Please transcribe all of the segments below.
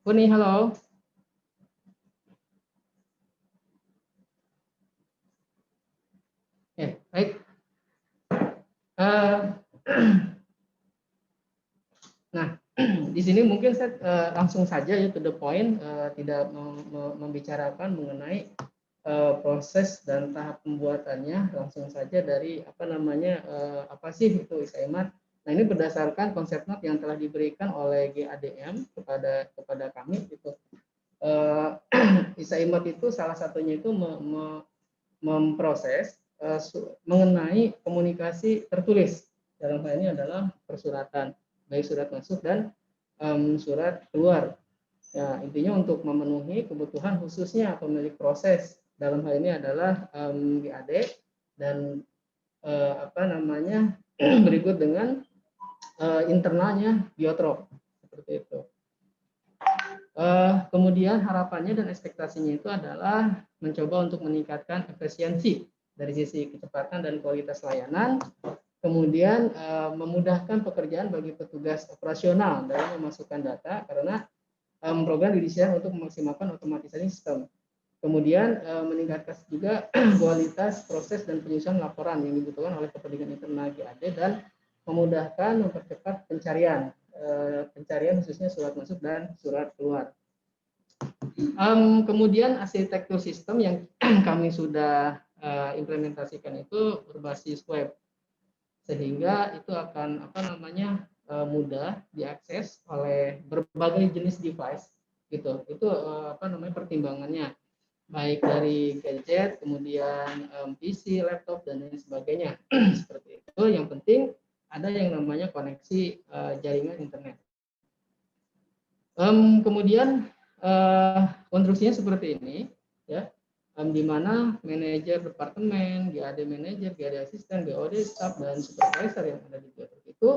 Uni, halo. Ya, baik. Nah, di sini mungkin saya langsung saja ya to the point, tidak membicarakan mengenai proses dan tahap pembuatannya, langsung saja dari apa namanya, apa sih itu ISAIMAT. Nah, ini berdasarkan konsep map yang telah diberikan oleh GADM kepada kami gitu. ISAIMAT itu salah satunya itu memproses mengenai komunikasi tertulis. Dalam hal ini adalah persuratan, baik surat masuk dan surat keluar. Ya, intinya untuk memenuhi kebutuhan khususnya pemilik proses. Dalam hal ini adalah GAD dan apa namanya berikut dengan internalnya biotrop seperti itu. Kemudian harapannya dan ekspektasinya itu adalah mencoba untuk meningkatkan efisiensi dari sisi kecepatan dan kualitas layanan, kemudian memudahkan pekerjaan bagi petugas operasional dalam memasukkan data karena program didesain untuk memaksimalkan otomatisasi sistem. Kemudian meningkatkan juga kualitas proses dan penyusunan laporan yang dibutuhkan oleh kepentingan internal GAD dan memudahkan mempercepat pencarian khususnya surat masuk dan surat keluar. Kemudian arsitektur sistem yang kami sudah implementasikan itu berbasis web, sehingga itu akan apa namanya mudah diakses oleh berbagai jenis device gitu. Itu apa namanya pertimbangannya, baik dari gadget, kemudian PC, laptop dan lain sebagainya. Seperti itu. Yang penting ada yang namanya koneksi jaringan internet. Kemudian konstruksinya seperti ini, ya, di mana manajer departemen, GAD manajer, GAD asisten, BOD staff dan supervisor yang ada di biotrop itu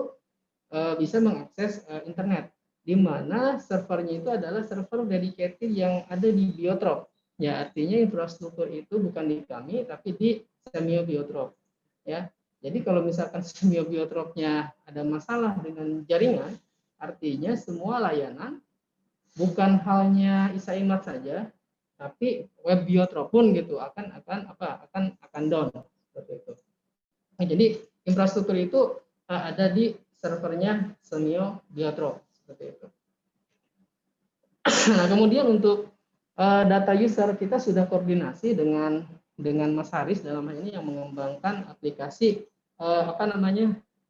bisa mengakses internet, di mana servernya itu adalah server dedicated yang ada di biotrop. Ya, artinya infrastruktur itu bukan di kami, tapi di semio biotrop. Ya, jadi kalau misalkan semio biotropnya ada masalah dengan jaringan, artinya semua layanan bukan hanya ISAIMAT saja, tapi web biotrop pun gitu akan down seperti itu. Nah, jadi infrastruktur itu ada di servernya semio biotrop seperti itu. Nah, kemudian untuk data user kita sudah koordinasi dengan Mas Haris dalam hal ini yang mengembangkan aplikasi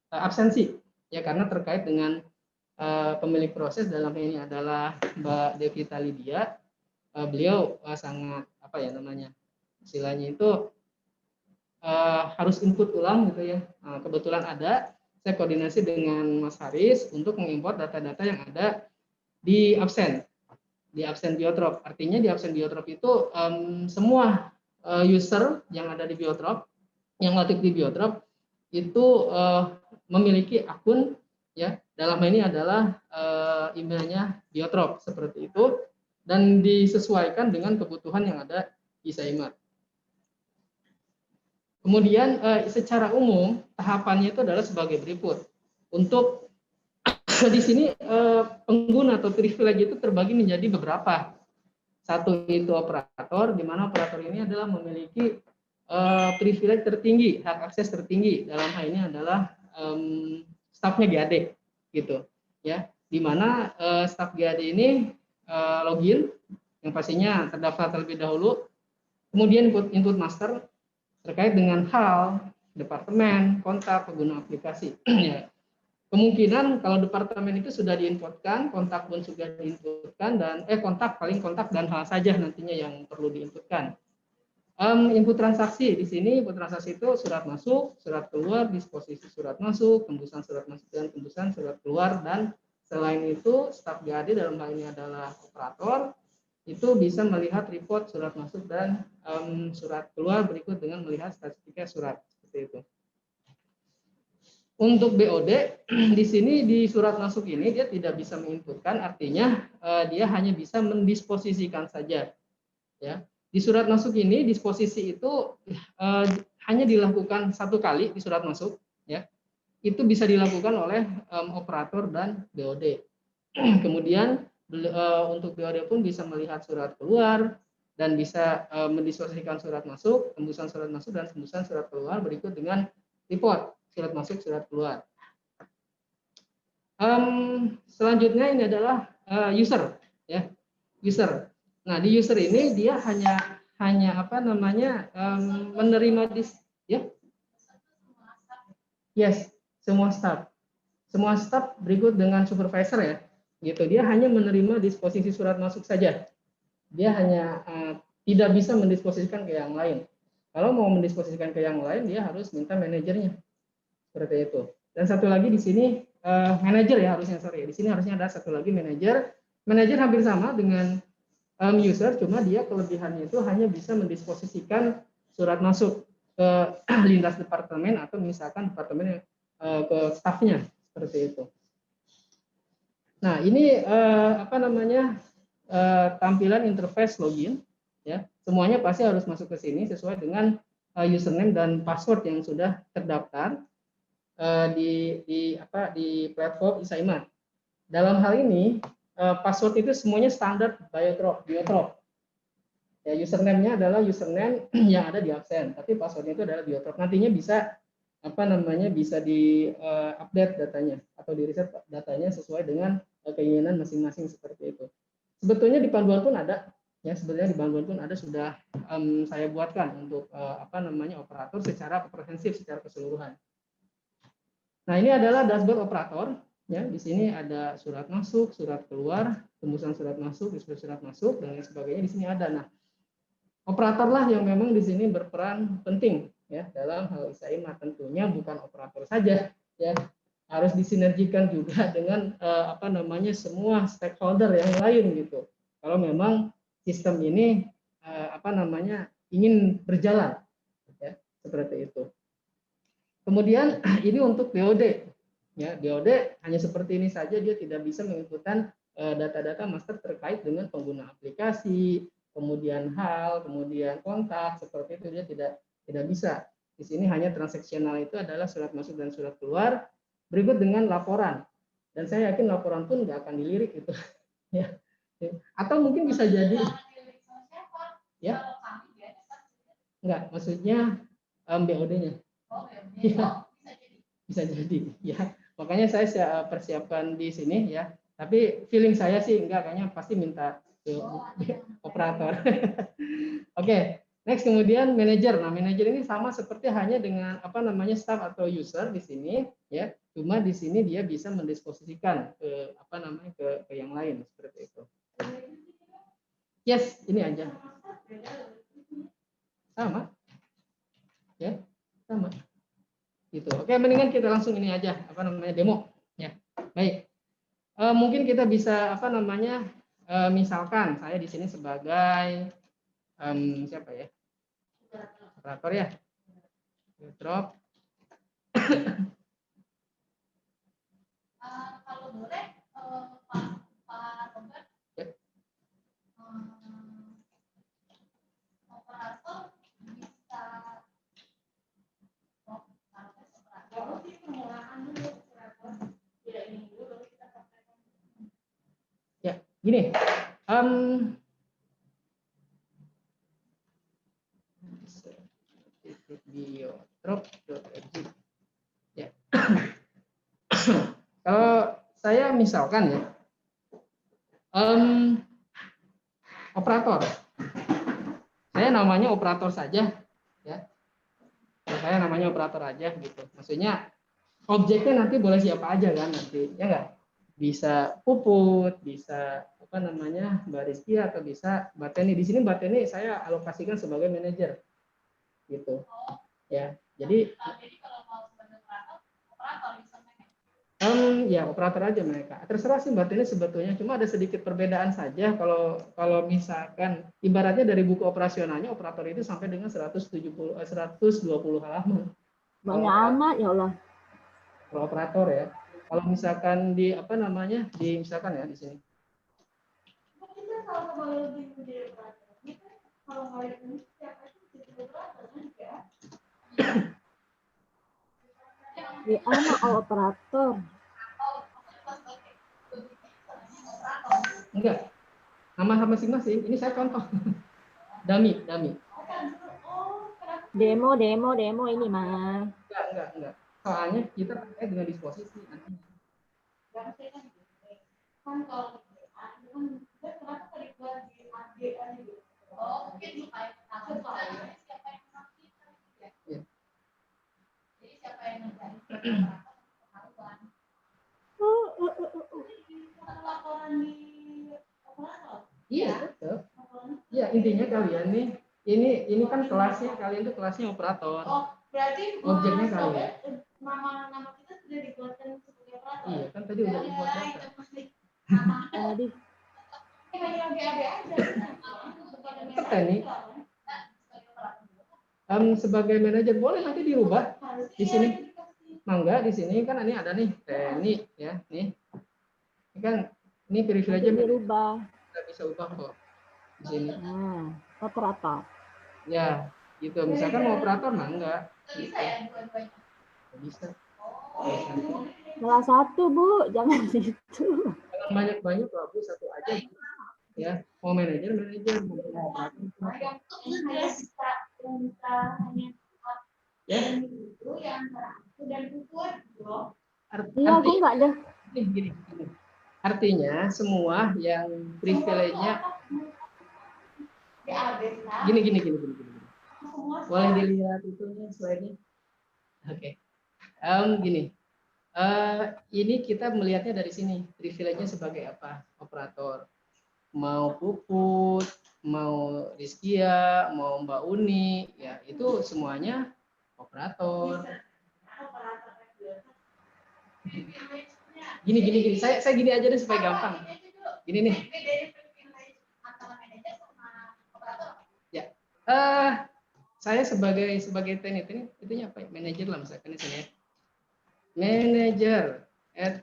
absensi ya, karena terkait dengan pemilik proses dalam ini adalah Mbak Devita Lydia. Beliau sangat apa ya namanya istilahnya itu harus input ulang gitu ya. Kebetulan ada, saya koordinasi dengan Mas Haris untuk mengimport data-data yang ada di absen biotrop. Artinya di absen biotrop itu semua user yang ada di biotrop, yang aktif di biotrop itu memiliki akun ya, dalam ini adalah emailnya biotrop seperti itu, dan disesuaikan dengan kebutuhan yang ada di ISAIMAT. Kemudian secara umum tahapannya itu adalah sebagai berikut. Untuk di sini pengguna atau privilege itu terbagi menjadi beberapa. Satu itu operator, di mana operator ini adalah memiliki privilege tertinggi, hak akses tertinggi. Dalam hal ini adalah stafnya GAD, gitu, ya. Di mana staf GAD ini login, yang pastinya terdaftar terlebih dahulu, kemudian input master terkait dengan hal, departemen, kontak, pengguna aplikasi. Ya. Kemungkinan kalau departemen itu sudah diinputkan, kontak pun sudah diinputkan, dan kontak dan hal saja nantinya yang perlu diinputkan. Input transaksi di sini, input transaksi itu surat masuk, surat keluar, disposisi surat masuk, tembusan surat masuk dan tembusan surat keluar, dan selain itu staf GAD dalam hal ini adalah operator itu bisa melihat report surat masuk dan surat keluar berikut dengan melihat statistika surat seperti itu. Untuk BOD di sini di surat masuk ini dia tidak bisa menginputkan, artinya dia hanya bisa mendisposisikan saja. Ya, di surat masuk ini disposisi itu hanya dilakukan satu kali di surat masuk. Ya, itu bisa dilakukan oleh operator dan BOD. Kemudian untuk BOD pun bisa melihat surat keluar dan bisa mendiskusikan surat masuk, tembusan surat masuk dan tembusan surat keluar berikut dengan report surat masuk, surat keluar. Selanjutnya ini adalah user, ya, user. Nah, di user ini dia hanya apa namanya menerima ya, yes, semua staff berikut dengan supervisor ya, gitu. Dia hanya menerima disposisi surat masuk saja. Dia hanya tidak bisa mendisposisikan ke yang lain. Kalau mau mendisposisikan ke yang lain, dia harus minta manajernya, seperti itu. Dan satu lagi di sini manajer ya harusnya, sorry. Di sini harusnya ada satu lagi manajer. Manajer hampir sama dengan user, cuma dia kelebihannya itu hanya bisa mendisposisikan surat masuk ke lintas departemen atau misalkan departemen ke stafnya, seperti itu. Nah, ini apa namanya tampilan interface login, ya. Semuanya pasti harus masuk ke sini sesuai dengan username dan password yang sudah terdaftar di platform Isaimat. Dalam hal ini password itu semuanya standar Biotrop. Ya, username-nya adalah username yang ada di absen, tapi passwordnya itu adalah Biotrop. Nantinya bisa apa namanya bisa di update datanya atau di reset datanya sesuai dengan keinginan masing-masing, seperti itu. Sebetulnya di panduan pun ada, ya, sebetulnya di panduan pun ada sudah saya buatkan untuk apa namanya operator secara komprehensif, secara keseluruhan. Nah, ini adalah dashboard operator. Ya, di sini ada surat masuk, surat keluar, tembusan surat masuk, display surat masuk, dan lain sebagainya. Di sini ada. Nah, operator lah yang memang di sini berperan penting ya dalam hal ISAIMA. Tentunya bukan operator saja, ya, harus disinergikan juga dengan apa namanya semua stakeholder yang lain gitu. Kalau memang sistem ini apa namanya ingin berjalan, ya, seperti itu. Kemudian ini untuk BOD, ya, BOD hanya seperti ini saja, dia tidak bisa menginputkan data-data master terkait dengan pengguna aplikasi, kemudian hal, kemudian kontak, seperti itu dia tidak bisa. Di sini hanya transaksional itu adalah surat masuk dan surat keluar, berikut dengan laporan. Dan saya yakin laporan pun nggak akan dilirik itu, ya. Atau mungkin bisa jadi, ya, nggak, maksudnya BOD-nya. Ya, bisa jadi, ya. Makanya saya persiapkan di sini, ya. Tapi feeling saya sih enggak, kayaknya pasti minta ke operator. Oke, next kemudian manajer. Nah, manajer ini sama seperti hanya dengan apa namanya staff atau user di sini, ya. Cuma di sini dia bisa mendisposisikan ke apa namanya ke yang lain, seperti itu. Yes, ini aja. Sama. Ya, sama. Gitu. Oke, mendingan kita langsung ini aja, apa namanya demo, ya. Baik. Mungkin kita bisa apa namanya misalkan saya di sini sebagai siapa ya, operator ya, drop. Kalau boleh Pak Robert, ya. Operator bisa ya, gini. Biodrop.exit. Ya. Kalau saya misalkan ya, operator, saya namanya operator saja, ya. Saya namanya operator aja gitu. Maksudnya objeknya nanti boleh siapa aja kan nanti, ya enggak? Bisa Puput, bisa apa namanya Mbak Rizky, atau bisa Mbak Teni. Di sini Mbak Teni saya alokasikan sebagai manajer, gitu. Ya, jadi kalau mau sebagai operator bisa ya operator aja mereka. Terserah sih Mbak Tini sebetulnya, cuma ada sedikit perbedaan saja. Kalau misalkan ibaratnya dari buku operasionalnya operator itu sampai dengan 120 halaman. Banyak amat ya Allah. Kalau operator ya. Kalau misalkan di apa namanya di misalkan ya di sini. Di anak operator. Enggak. Nama masing-masing. Ini saya contoh. Dummy. Demo ini mah. Enggak. Soalnya kita terkait dengan disposisi nanti. Kan kalau kenapa tadi buat di AD gitu? Oh, mungkin supaya siapa yang sakit ya. Iya. Jadi siapa yang ngerjain pengetahuan. Laporan di operator. Iya, betul. Iya, intinya kalian nih, ini kan kelasnya, kalian tuh kelasnya operator. Oh, berarti Objeknya kalian. nama kita sudah dibuatkan sebagai operator. Iya, kan tadi udah dibuat data. Tadi Teknik. Sebagai manajer boleh nanti dirubah di sini. Mangga di sini kan ini ada nih teknik ya, nih. Ini kan ini privilege nanti dirubah. kita bisa ubah kok di sini. Nah, operator. Ya, gitu. Misalkan mau operator mangga. Bisa ya dua-duanya. Bisa. Salah satu, Bu, jangan itu. Jangan banyak-banyak lah, Bu, satu aja. Ya, mau manajer, mau operator. Yang bisa hanya Ya. itu yang terakhir dan kukuh loh. Iya, aku enggak ada. Gini. Artinya semua yang privilege-nya gini. Boleh dilihat itunya slide-nya. Oke. Gini. Ini kita melihatnya dari sini. Privilege-nya sebagai apa? Operator. Mau Puput, mau Rizkia, mau Mbak Uni, ya itu semuanya operator. Gini. Saya gini aja deh supaya gampang. Gini nih. Ya. Saya sebagai teknik itunya apa? Manajer lah misalkan di sini ya. Manager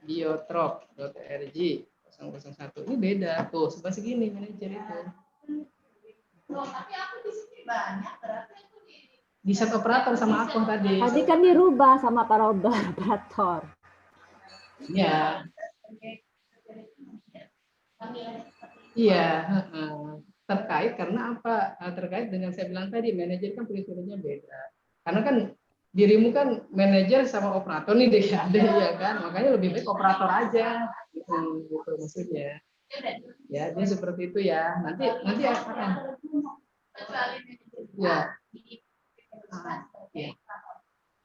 @biotrop.org 001. Ini beda tuh, sebelah segini manajer itu. Loh, tapi aku di sini banyak, berarti aku di set operator sama aku tadi. Tadi kan dirubah sama para operator. Iya. Iya, terkait karena apa? Terkait dengan saya bilang tadi, manajer kan prinsipnya beda. Karena kan dirimu kan manajer sama operator nih deh, ada ya kan? Makanya lebih baik operator aja, gitu maksudnya. Ya, dia seperti itu ya. Nanti akan. Ya. Ya.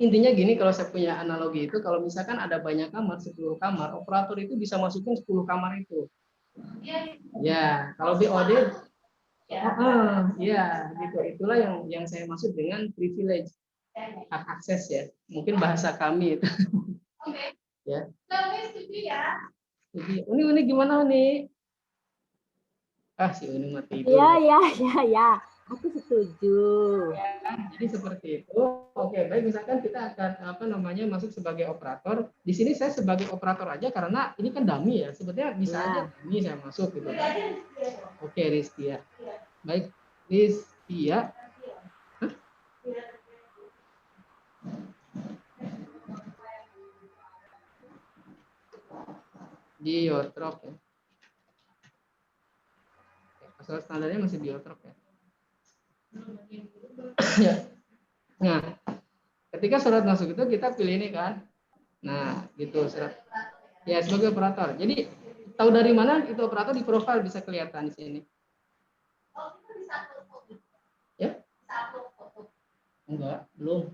Intinya gini, kalau saya punya analogi itu, kalau misalkan ada banyak kamar, 10 kamar, operator itu bisa masukin 10 kamar itu. Ya, kalau BOD, ya, gitu. Itulah yang saya maksud dengan privilege, hak akses ya. Mungkin bahasa kami itu. Oke. Ya. Setuju ya. Jadi, Uni gimana Uni? Si Uni mati itu. Ya. Aku setuju. Ya, jadi seperti itu. Oke, baik. Misalkan kita akan masuk sebagai operator. Di sini saya sebagai operator aja karena ini kan dummy ya. Sebetulnya bisa aja dummy saya masuk gitu. Oke, Rizkia. Baik, Rizkia. Biotrop ya. Asal standarnya masih biotrop ya. Ya. Nah, ketika surat masuk itu kita pilih ini kan. Nah, gitu surat. Ya, sebagai operator. Jadi tahu dari mana itu operator di profil bisa kelihatan di sini. Oh, itu bisa foto. Ya? Bisa foto. Enggak, belum.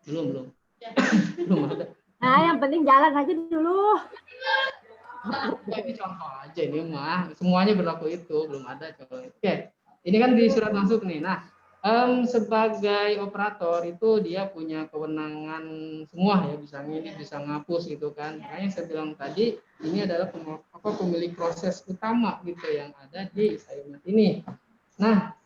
Belum ada. Nah, yang penting jalan aja dulu. Ini contoh aja ini mah. Semuanya berlaku itu, belum ada coba. Oke. Ini kan di surat masuk nih. Nah, sebagai operator itu dia punya kewenangan semua ya, bisa ngedit, bisa ngapus gitu kan. Makanya saya bilang tadi ini adalah pemilik proses utama gitu yang ada di assignment ini. Nah,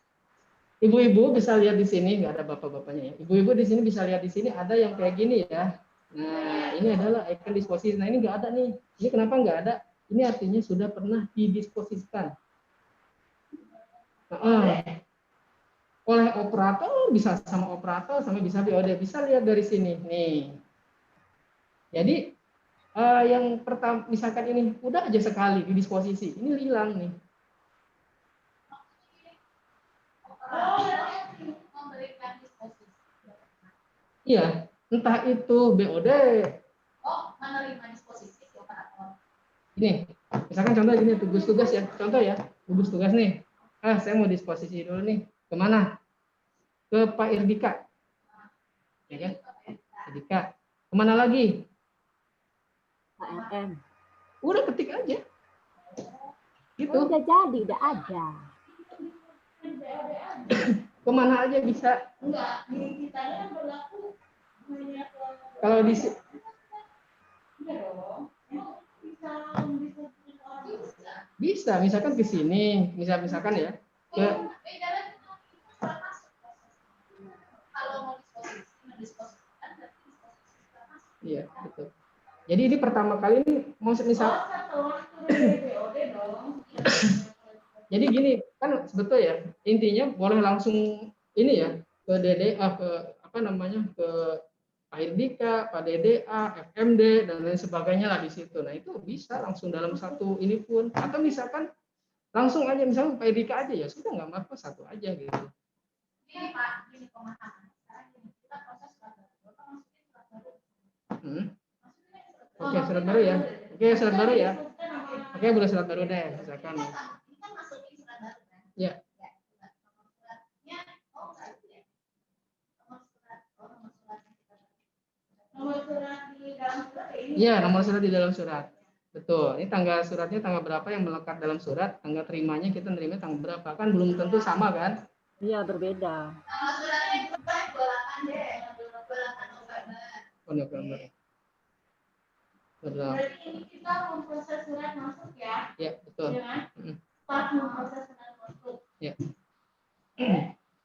ibu-ibu bisa lihat di sini, nggak ada bapak-bapaknya ya. Ibu-ibu di sini bisa lihat di sini ada yang kayak gini ya. Nah, ini adalah icon disposisi. Nah, ini nggak ada nih. Ini kenapa nggak ada? Ini artinya sudah pernah didisposisikan. Oleh operator, bisa sama bisa BOD. Bisa lihat dari sini nih. Jadi yang pertama, misalkan ini udah aja sekali di disposisi, ini hilang nih. Memberikan disposisi. Iya, entah itu BOD. Menerima disposisi si operator. Ini, misalkan contoh gini, tugas-tugas ya, contoh ya, gugus tugas nih. Saya mau disposisi dulu nih, kemana? Ke Pak Irdika, ya kan? Irdika, kemana lagi? HMM. Udah ketik aja, gitu. Udah jadi, udah ada. Kemana aja bisa. Enggak, di kita kan berlaku hanya ke Kalau di enggak dong. Emang bisa bisa, misalkan ke sini, misalkan ya, ke kalau mau disposisi, mendisposisikan berarti disposisi sudah masuk. iya, betul. Jadi ini pertama kali ini mau misal. Jadi gini kan sebetulnya ya, intinya boleh langsung ini ya ke DDA, ke apa namanya, ke Pak Irdika, Pak DDA, FMD dan lain sebagainya lah di situ. Nah itu bisa langsung dalam satu ini pun, atau misalkan langsung aja misalnya Pak Irdika aja ya sudah, nggak apa-apa, satu aja gitu. Ini Pak, ini pemahaman. Sekarang gini, kita proses surat baru. Bapak masukin surat baru. Oke, surat baru ya. Oke, surat baru ya. Oke, boleh surat baru deh, misalkan. Ini kan masukin surat baru kan? Ya. Nomor suratnya, satu ya. Nomor surat di dalam surat ini. Iya, nomor surat di dalam surat. Betul. Ini tanggal suratnya tanggal berapa yang melekat dalam surat, tanggal terimanya kita nerima tanggal berapa, kan belum tentu sama kan? Iya, berbeda. Nomor suratnya itu kan 28 deh, 28 November. November. Betul. Berarti ini kita memproses surat masuk ya? Ya, betul. Ya kan? Start memproses surat masuk. Ya.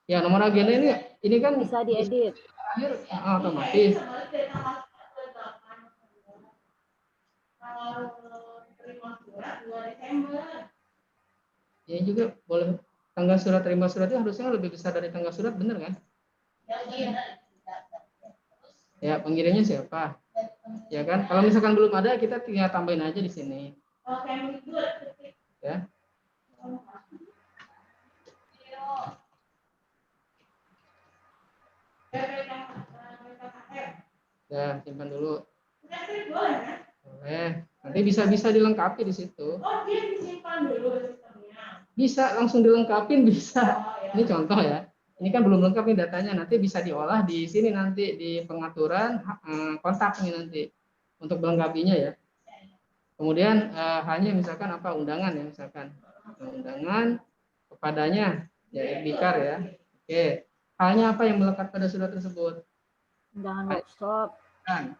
Ya, nomor agenda ini kan Bisa diedit. akhir otomatis. Kalau terima surat 2 Desember. Ya juga boleh, tanggal surat terima suratnya harusnya lebih besar dari tanggal surat, bener kan? Ya, pengirimnya siapa? Ya kan? Kalau misalkan belum ada, kita tinggal tambahin aja di sini. Ya. Ya, simpan dulu. Boleh. Nanti bisa dilengkapi di situ. Oh, dia disimpan dulu sistemnya. Bisa langsung dilengkapin, bisa. Ini contoh ya. Ini kan belum lengkap nih datanya, nanti bisa diolah di sini nanti di pengaturan kontak nih nanti untuk melengkapinya ya. Kemudian hanya misalkan apa, undangan ya, misalkan undangan kepadanya ya Irdikar ya. Oke. Halnya apa yang melekat pada surat tersebut? Undangan workshop. Kan.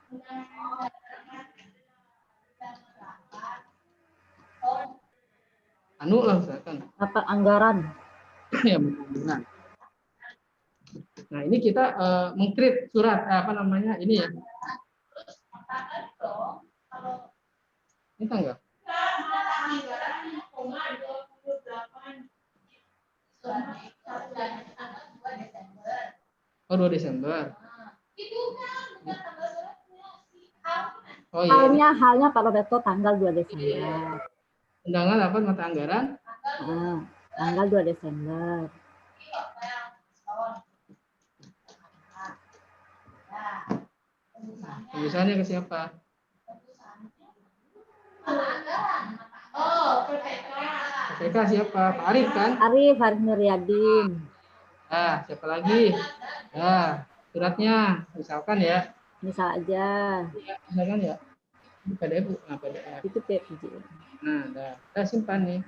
Anu lah misalkan. Apa anggaran? Ya, benar. Nah, ini kita mengkrit surat apa namanya ini ya. Ini tanggal. Oh, 2 Desember. Oh iya. Halnya Pak Roberto tanggal 2 Desember. Undangan apa mata anggaran? Tanggal 2 Desember. Tulisannya ke siapa? Oh, PPK. PPK siapa? Pak Arif kan? Arif Nuryadin. Siapa lagi? Suratnya misalkan ya. Misal aja. Misalkan ya. PDF. Itu PPJ. Nah, kita simpan nih.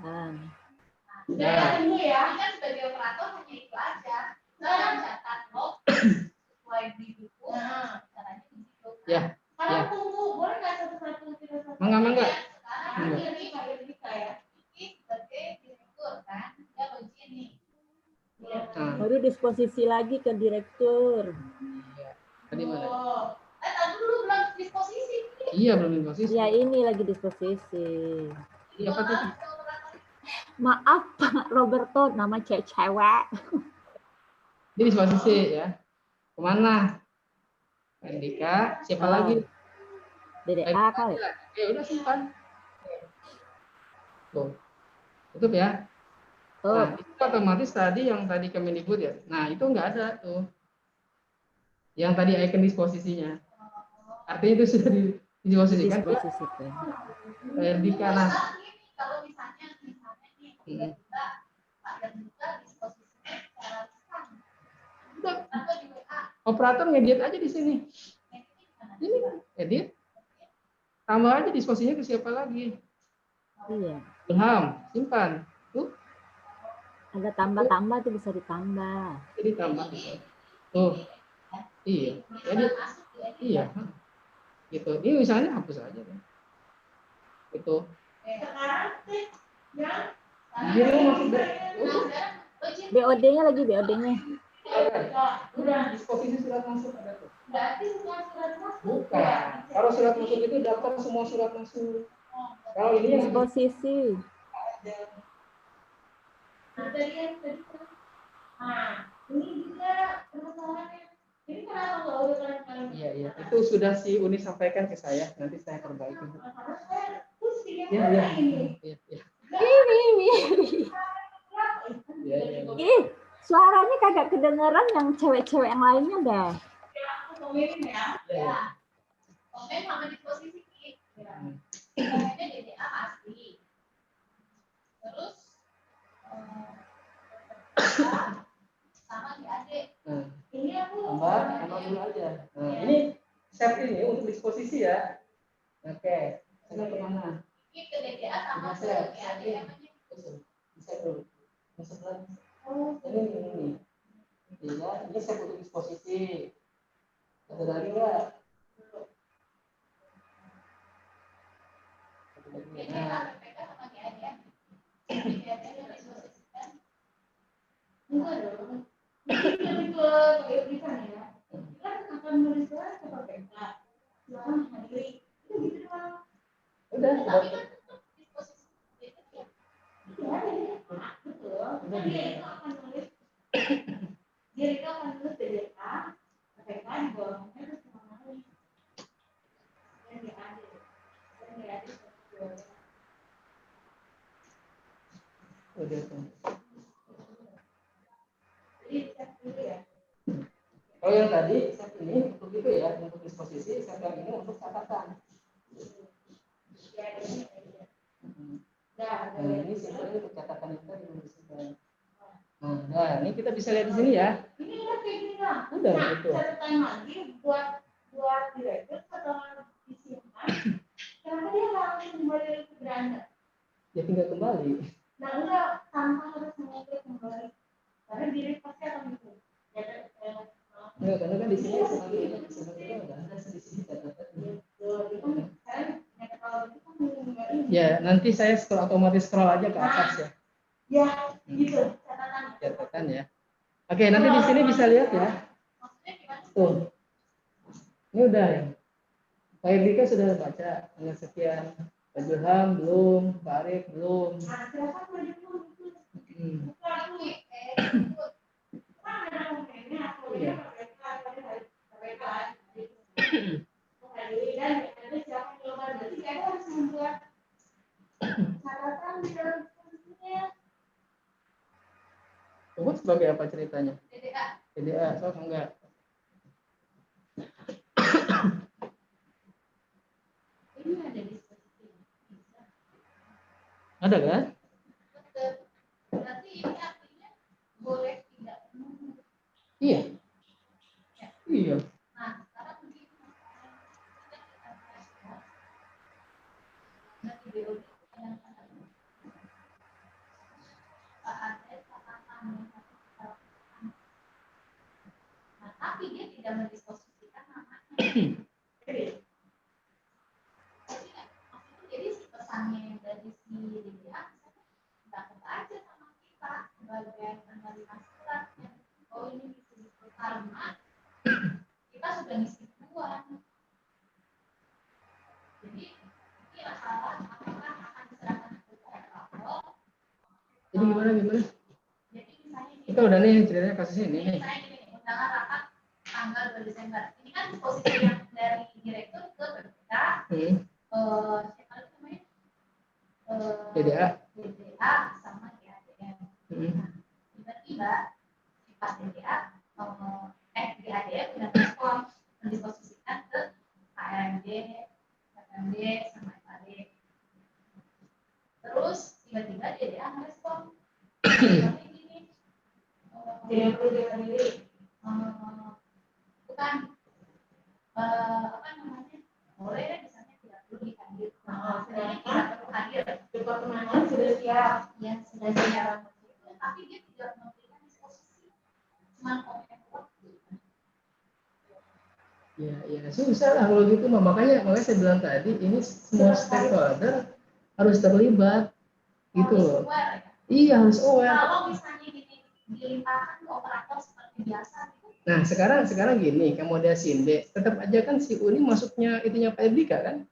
Ini ya, kan sebagai operator hanya itu aja. Saya catat log sesuai di buku. Caranya begitu. Ya. Kalau tunggu, boleh nggak satu-satu kita satu? Mangga. Sekarang ini kayak ini kayak ini sebagai direktur kan, dia kunci nih. Baru disposisi lagi ke direktur. Iya. Tadi mana? Tadi dulu belum disposisi. Iya, belum disposisi. Ya ini lagi disposisi. Iya, apa tadi? Maaf Pak Roberto, nama cewek. Ini disposisi ya. Kemana? Andika, siapa lagi? DDA kali. Ya udah simpan. Tuh, tutup ya. Oh, Nah, itu otomatis tadi yang tadi Kemendikbud ya. Nah, itu nggak ada tuh. Yang tadi icon disposisinya. Artinya itu sudah didisposisikan ke disposisikan. di kanan. Kalau misalnya nih tiba-tiba ada juga disposisinya secara lisan Udah, atau di WA operator ngedit aja di sini. Ini edit. Tambah aja disposisinya ke siapa lagi. Iya. Ilham, simpan. Tuh, Ada tambah-tambah tuh bisa ditambah. jadi tambah. Tuh. Iya. Edit. Iya. Gitu. Ini misalnya hapus aja kan. Itu. Jadi masih BOD-nya lagi BOD-nya. udah disposisi surat masuk ada tuh. berarti semua surat masuk. Bukan. Kalau surat masuk itu daftar semua surat masuk. Kalau ini yang Disposisi. Nah, tadi yang tadi kan. Nah, ini juga permasalahannya. Ini kenapa nggak udah kalian iya iya itu sudah si Uni sampaikan ke saya, nanti saya perbaiki. Karena saya pusing Iya iya iya iya. Iya iya. Ih, suaranya kagak kedengeran yang cewek-cewek yang lainnya dah. aku komenin ya. Iya. Komen sama disposisi. Komennya DDA pasti. Terus sama di adik. Nah, Ini aku tambah dulu aja. Nah, ini set ini untuk disposisi ya. Oke, sana kemana? ini ke DDA sama ke adik namanya. Bisa dulu. Masuk lagi. Ini. Iya, ini set untuk disposisi. Ada lagi nggak? DDA PPK sama di adik. Di adik yang disposisikan. Enggak dong. Ini lebih ke keirisan ya. Kita akan menulis surat ke PPK. Silakan menghadiri. Itu gitu doang. Udah. Tapi kan tetap disposisi itu ya. Iya, betul. Nanti itu akan nulis. Dia itu akan nulis DDA, PPK di bawahnya terus kemana lagi. Dan diadil. Udah tuh. Jadi cek dulu ya. Kalau yang tadi set ini untuk itu ya, untuk disposisi, set yang ini untuk catatan. Ya, ini. Dah, Nah, ini simpelnya untuk catatan yang tadi disebutkan. Nah, ini kita bisa lihat di sini ya. Ini udah kayak gini lah. Udah Nah, gitu. catatan lagi buat direktur setelah disimpan. Kenapa dia langsung kembali ke beranda? Ya tinggal kembali. Nah, enggak tanpa harus mengatur kembali. Karena diri pasti akan gitu. Enggak, karena kan di sini sebenarnya udah ada di sini catatannya. Ya, nanti saya otomatis scroll aja ke atas ya. Ya, gitu catatan. Catatan ya. Oke, nanti di sini bisa lihat ya. Maksudnya gimana? Tuh. Ini udah ya. Pak Erdika sudah baca tanggal sekian. Pak Julham belum, Pak Arif belum. Nah, silakan baju dulu. Tunggu sebagai apa ceritanya? DDA. DDA, so enggak. Ini ada disposisi. Ada kan? Berarti ini artinya boleh tidak. Iya. Iya. Nah, sekarang begini. Nanti BOD yang nah, tapi dia tidak mendisposisikan namanya. Jadi si pesannya yang dari si DDA tidak kebaca sama kita sebagai penerima surat. Oh, ini disebut karena kita sudah ngisi duluan. Jadi ini masalah apakah akan diserahkan ke operator. Jadi gimana? Jadi misalnya Kita udah nih ceritanya kasus ini nih. misalnya gini, undangan rapat tanggal 2 Desember. Ini kan posisi yang dari direktur ke BPK, DDA. DDA sama GADM. Hmm. Tiba-tiba si Pak DDA GADM punya respon mendisposisikan ke KRMD, KMD sama FAD. Terus tiba-tiba DDA merespon. Tapi gini, bukan apa namanya, boleh ya misalnya tidak perlu dihadir, tidak perlu hadir, departemennya sudah siap, ya sudah siap, tapi dia tidak memberikan disposisi, cuma komen waktu. Ya susah lah kalau gitu mah. Makanya saya bilang tadi ini semua stakeholder harus terlibat gitu loh. Iya harus aware. Kalau misalnya dilimpahkan ke operator seperti biasa. Nah sekarang gini, kemudian Sinde tetap aja kan si Uni masuknya itunya Pak Erdika kan.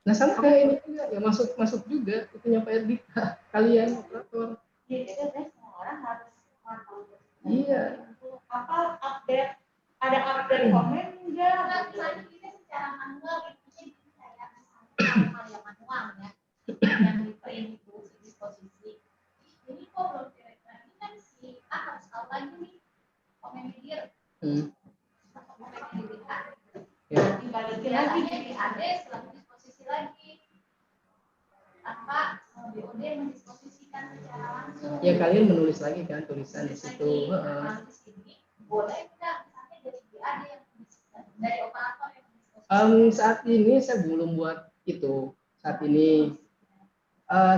Nah sama kayak ini juga ya masuk juga itunya Pak Erdika kalian operator. Jadi semua orang harus mantau. Iya. Apa update? Ada update komen enggak? Misalnya kita secara manual itu kayak misalnya yang manual ya, yang di print itu disposisi. Jadi kok belum kira-kira ini kan si A harus tahu lagi nih komen dia. Komen diberikan. Dibalikin lagi jadi ada setelah disposisi lagi. Tanpa BOD mendisposisikan secara langsung. Ya kalian menulis lagi kan tulisan di situ. Boleh nggak misalnya dari BAD yang dari operator yang saat ini saya belum buat itu. Saat ini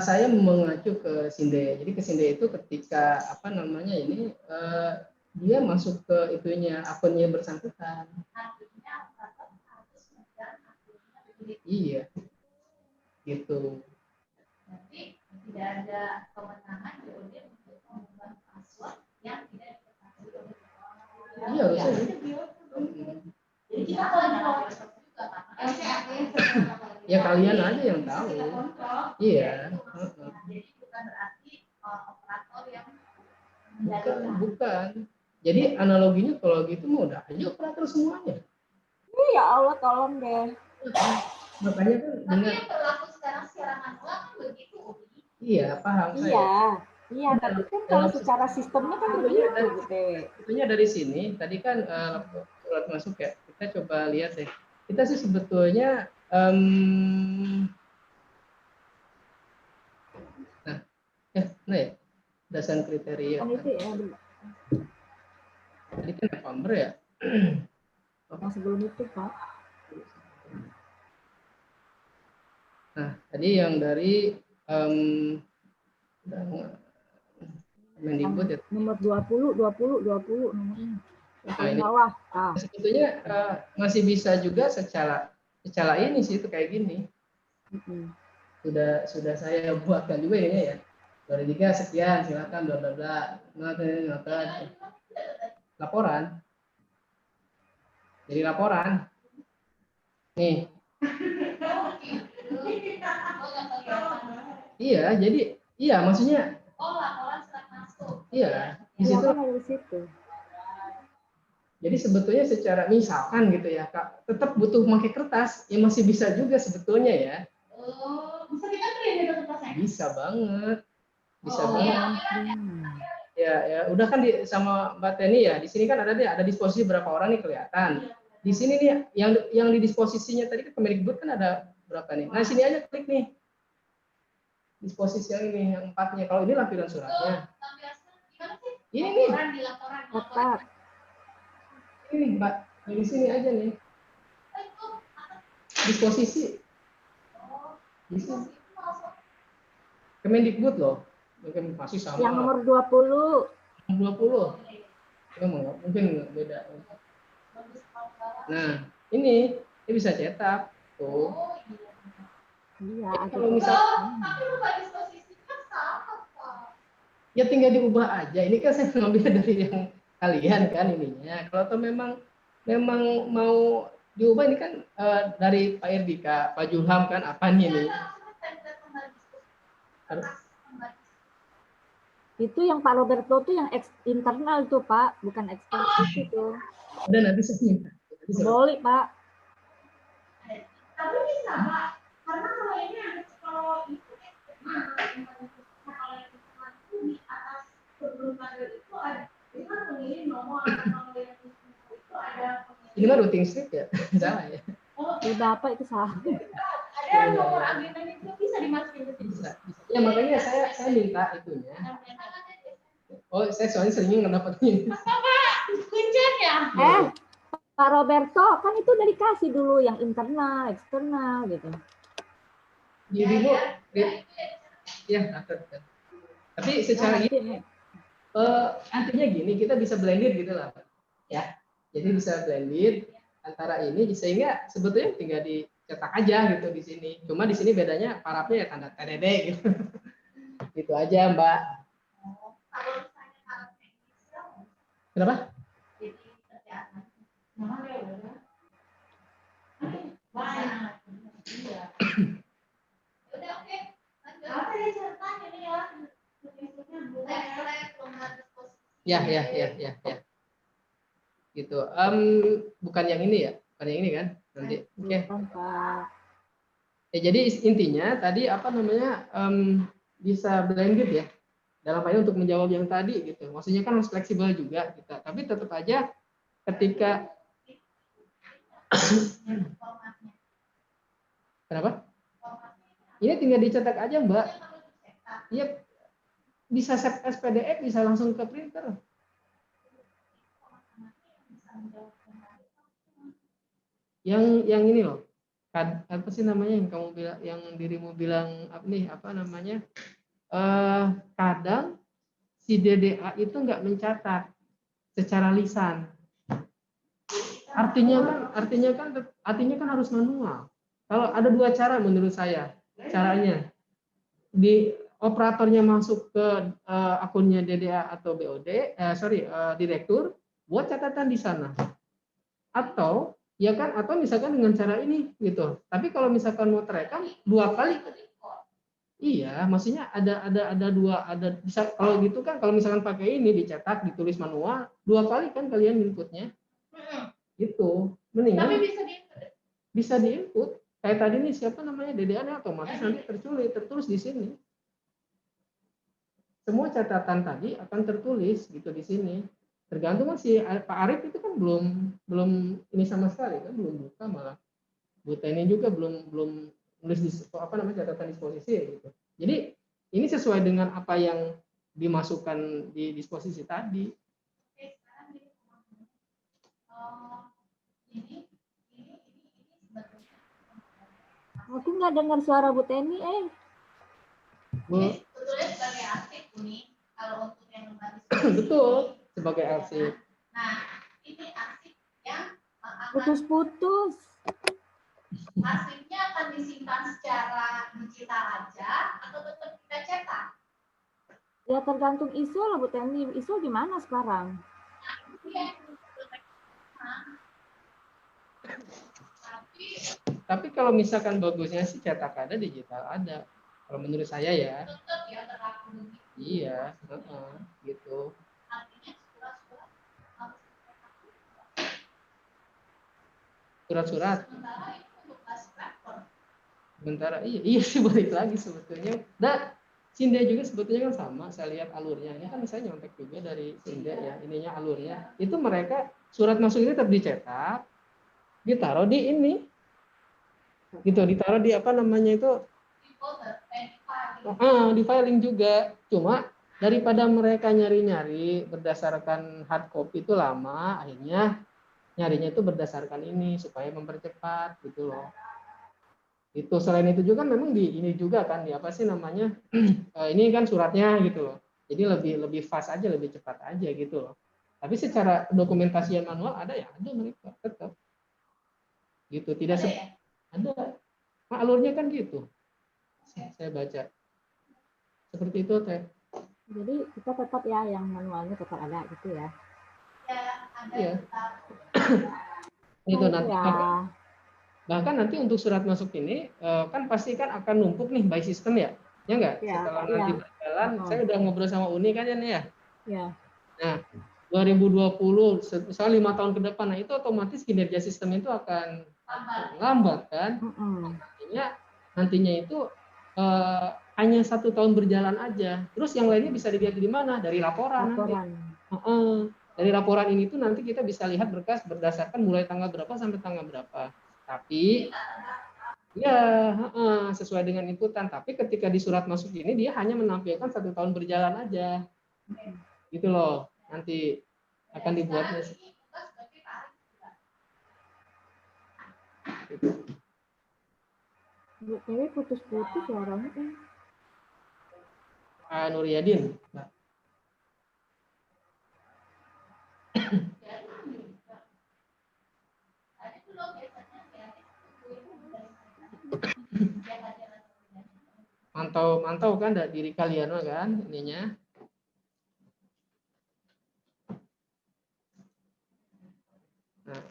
saya mengacu ke Sinde. Jadi ke Sinde itu ketika apa namanya ini dia masuk ke itunya akunnya bersangkutan. artinya operator harus megang akunnya. Iya. Gitu. Jadi tidak ada kewenangan BOD untuk mengubah password yang tidak diketahui oleh Iya harusnya. Jadi kita kalau juga ya kalian aja yang tahu. Iya. Jadi bukan berarti operator yang bukan. Jadi analoginya kalau gitu mau udah aja operator semuanya. Ya Allah tolong deh. Makanya kan tapi dengan yang berlaku sekarang secara manual kan begitu. iya paham saya. Iya, tapi kan kalau secara sistemnya kan begitu, gitu. Itunya dari sini, tadi kan masuk ya, kita coba lihat deh. Kita sih sebetulnya, nah ya, dasar kriteria. Kan itu ya, Tadi kan November ya. yang sebelum itu, Pak. Nah, tadi yang dari Mendikbud ya. Nomor 20 nomornya. Nah, ini bawah. sebetulnya masih bisa juga secara ini sih itu kayak gini. Sudah saya buatkan juga ini ya. 23 sekian silakan bla bla bla. Laporan. Jadi laporan. Nih. Iya, jadi iya maksudnya. Laporan setelah masuk. Iya, di situ. Jadi sebetulnya secara misalkan gitu ya, Kak, tetap butuh pakai kertas, ya masih bisa juga sebetulnya ya. Bisa kita print itu kertasnya? Bisa banget. Bisa Oh, banget. Ya, udah kan sama Mbak Teni ya. Di sini kan ada disposisi berapa orang nih kelihatan. Di sini nih yang di disposisinya tadi ke Kemendikbud kan ada berapa nih. Nah, sini aja klik nih. Disposisi yang ini, yang 4-nya. Kalau ini lampiran suratnya. Ini nih. Laporan. Ini Mbak, di sini aja nih. Disposisi. Di sini. Kemendikbud loh. Mungkin masih sama. Yang nomor 20. 20. Ya, mungkin beda. Nah, ini bisa cetak. Tuh. Iya, kalau misalkan ya tinggal diubah aja. Ini kan saya ngambil dari yang kalian kan ininya. Kalau tuh memang mau diubah ini kan dari Pak Erdika, Pak Julham kan apa nih ini? Itu yang Pak Roberto itu yang internal itu Pak, bukan eksternal itu. Udah nanti saya minta. Boleh Pak. Tapi bisa Pak, karena kalau ini kalau itu Gimana routing script ya? Salah ya? Oh, Di Bapak itu salah. ada nomor agendan itu bisa dimasukin ke situ. Bisa. Ya makanya saya minta itunya. Oh, saya soalnya seringnya ngedapetin. Kuncen ya? Pak Roberto, kan itu udah dikasih dulu yang internal, eksternal gitu. Dirimu, ya, tapi secara Nanti, artinya gini, kita bisa blended gitu lah, ya. Jadi bisa blended antara ini, sehingga sebetulnya tinggal dicetak aja gitu di sini. Cuma di sini bedanya parafnya ya tanda TDD gitu. Gitu aja, Mbak. Kenapa? Ya. Gitu. Bukan yang ini ya, bukan yang ini kan? Nanti. Oke. Ya, jadi intinya tadi apa namanya bisa blended ya. Dalam hal untuk menjawab yang tadi gitu. Maksudnya kan harus fleksibel juga kita. Tapi tetap aja ketika kenapa? Ini tinggal dicetak aja, Mbak. Iya, bisa save as PDF, bisa langsung ke printer. Yang ini loh. Apa sih namanya yang kamu bilang, yang dirimu bilang apa namanya? Kadang si DDA itu nggak mencatat secara lisan. Artinya kan harus manual. Kalau ada dua cara menurut saya caranya, di operatornya masuk ke akunnya DDA atau BOD, direktur, buat catatan di sana. Atau ya kan, atau misalkan dengan cara ini gitu. Tapi kalau misalkan mau terekam 2 kali, iya, maksudnya ada bisa kalau gitu kan, kalau misalkan pakai ini dicetak, ditulis manual 2 kali kan kalian inputnya. Gitu. Mendingan Tapi bisa diinput. Kayak tadi nih siapa namanya DDA-nya otomatis nanti tertulis di sini. Semua catatan tadi akan tertulis gitu di sini. Tergantung kan si Pak Arief itu kan belum ini sama sekali kan, belum buka, malah Bu Teni juga belum nulis apa namanya catatan disposisi ya, gitu. Jadi ini sesuai dengan apa yang dimasukkan di disposisi tadi. Aku nggak dengar suara Bu Teni. Sebetulnya sebagai arsip nih, kalau untuk yang betul, sebagai arsip. Nah, ini arsip yang Putus-putus. arsipnya akan disimpan secara digital aja atau tetap kita cetak? Ya tergantung ISO lah Bu Teni. ISO gimana sekarang? Tapi kalau misalkan bagusnya sih cetak ada, digital ada. Kalau menurut saya ya. Tetap ya terlalu. Iya, gitu. Artinya Surat-surat. sementara itu untuk paspor. Sementara iya sih, balik lagi sebetulnya. Nah, Sinde juga sebetulnya kan sama. Saya lihat alurnya. Ini kan saya nyontek juga dari Sinde ya. Ininya alurnya. Itu mereka surat masuk ini tetap dicetak, ditaruh di ini. Gitu, ditaruh di apa namanya itu? Di filing juga. Cuma daripada mereka nyari-nyari berdasarkan hard copy itu lama, akhirnya nyarinya itu berdasarkan ini supaya mempercepat gitu loh. Itu selain itu juga memang di ini juga kan, di apa sih namanya? Ini kan suratnya gitu loh. Jadi lebih fast aja, lebih cepat aja gitu loh. Tapi secara dokumentasian manual ada ya, ada mereka tetap. Gitu, tidak ada. Nah, alurnya kan gitu. Saya baca. Seperti itu, Teh. Jadi kita tetap ya yang manualnya tetap ada gitu ya. Ya, ada. Iya. Itu nanti. Ya. Bahkan nanti untuk surat masuk ini kan pasti kan akan numpuk nih by system ya. Ya enggak? Ya, Setelah ya. nanti berjalan, saya udah ngobrol sama Uni kan ya. Ya. Nah, 2020 misalnya 5 tahun ke depan, nah itu otomatis kinerja sistem itu akan lambat kan. Nantinya itu hanya 1 tahun berjalan aja. Terus yang lainnya bisa dilihat di mana? Dari laporan. Dari laporan ini tuh nanti kita bisa lihat berkas berdasarkan mulai tanggal berapa sampai tanggal berapa. Tapi ya sesuai dengan inputan. Tapi ketika di surat masuk ini dia hanya menampilkan 1 tahun berjalan aja. Gitu loh. Nanti akan dibuatnya. Bu Tewi putus-putus suaranya kan. Nur Yadin. Mantau kan dari diri kalian kan ininya. Nah.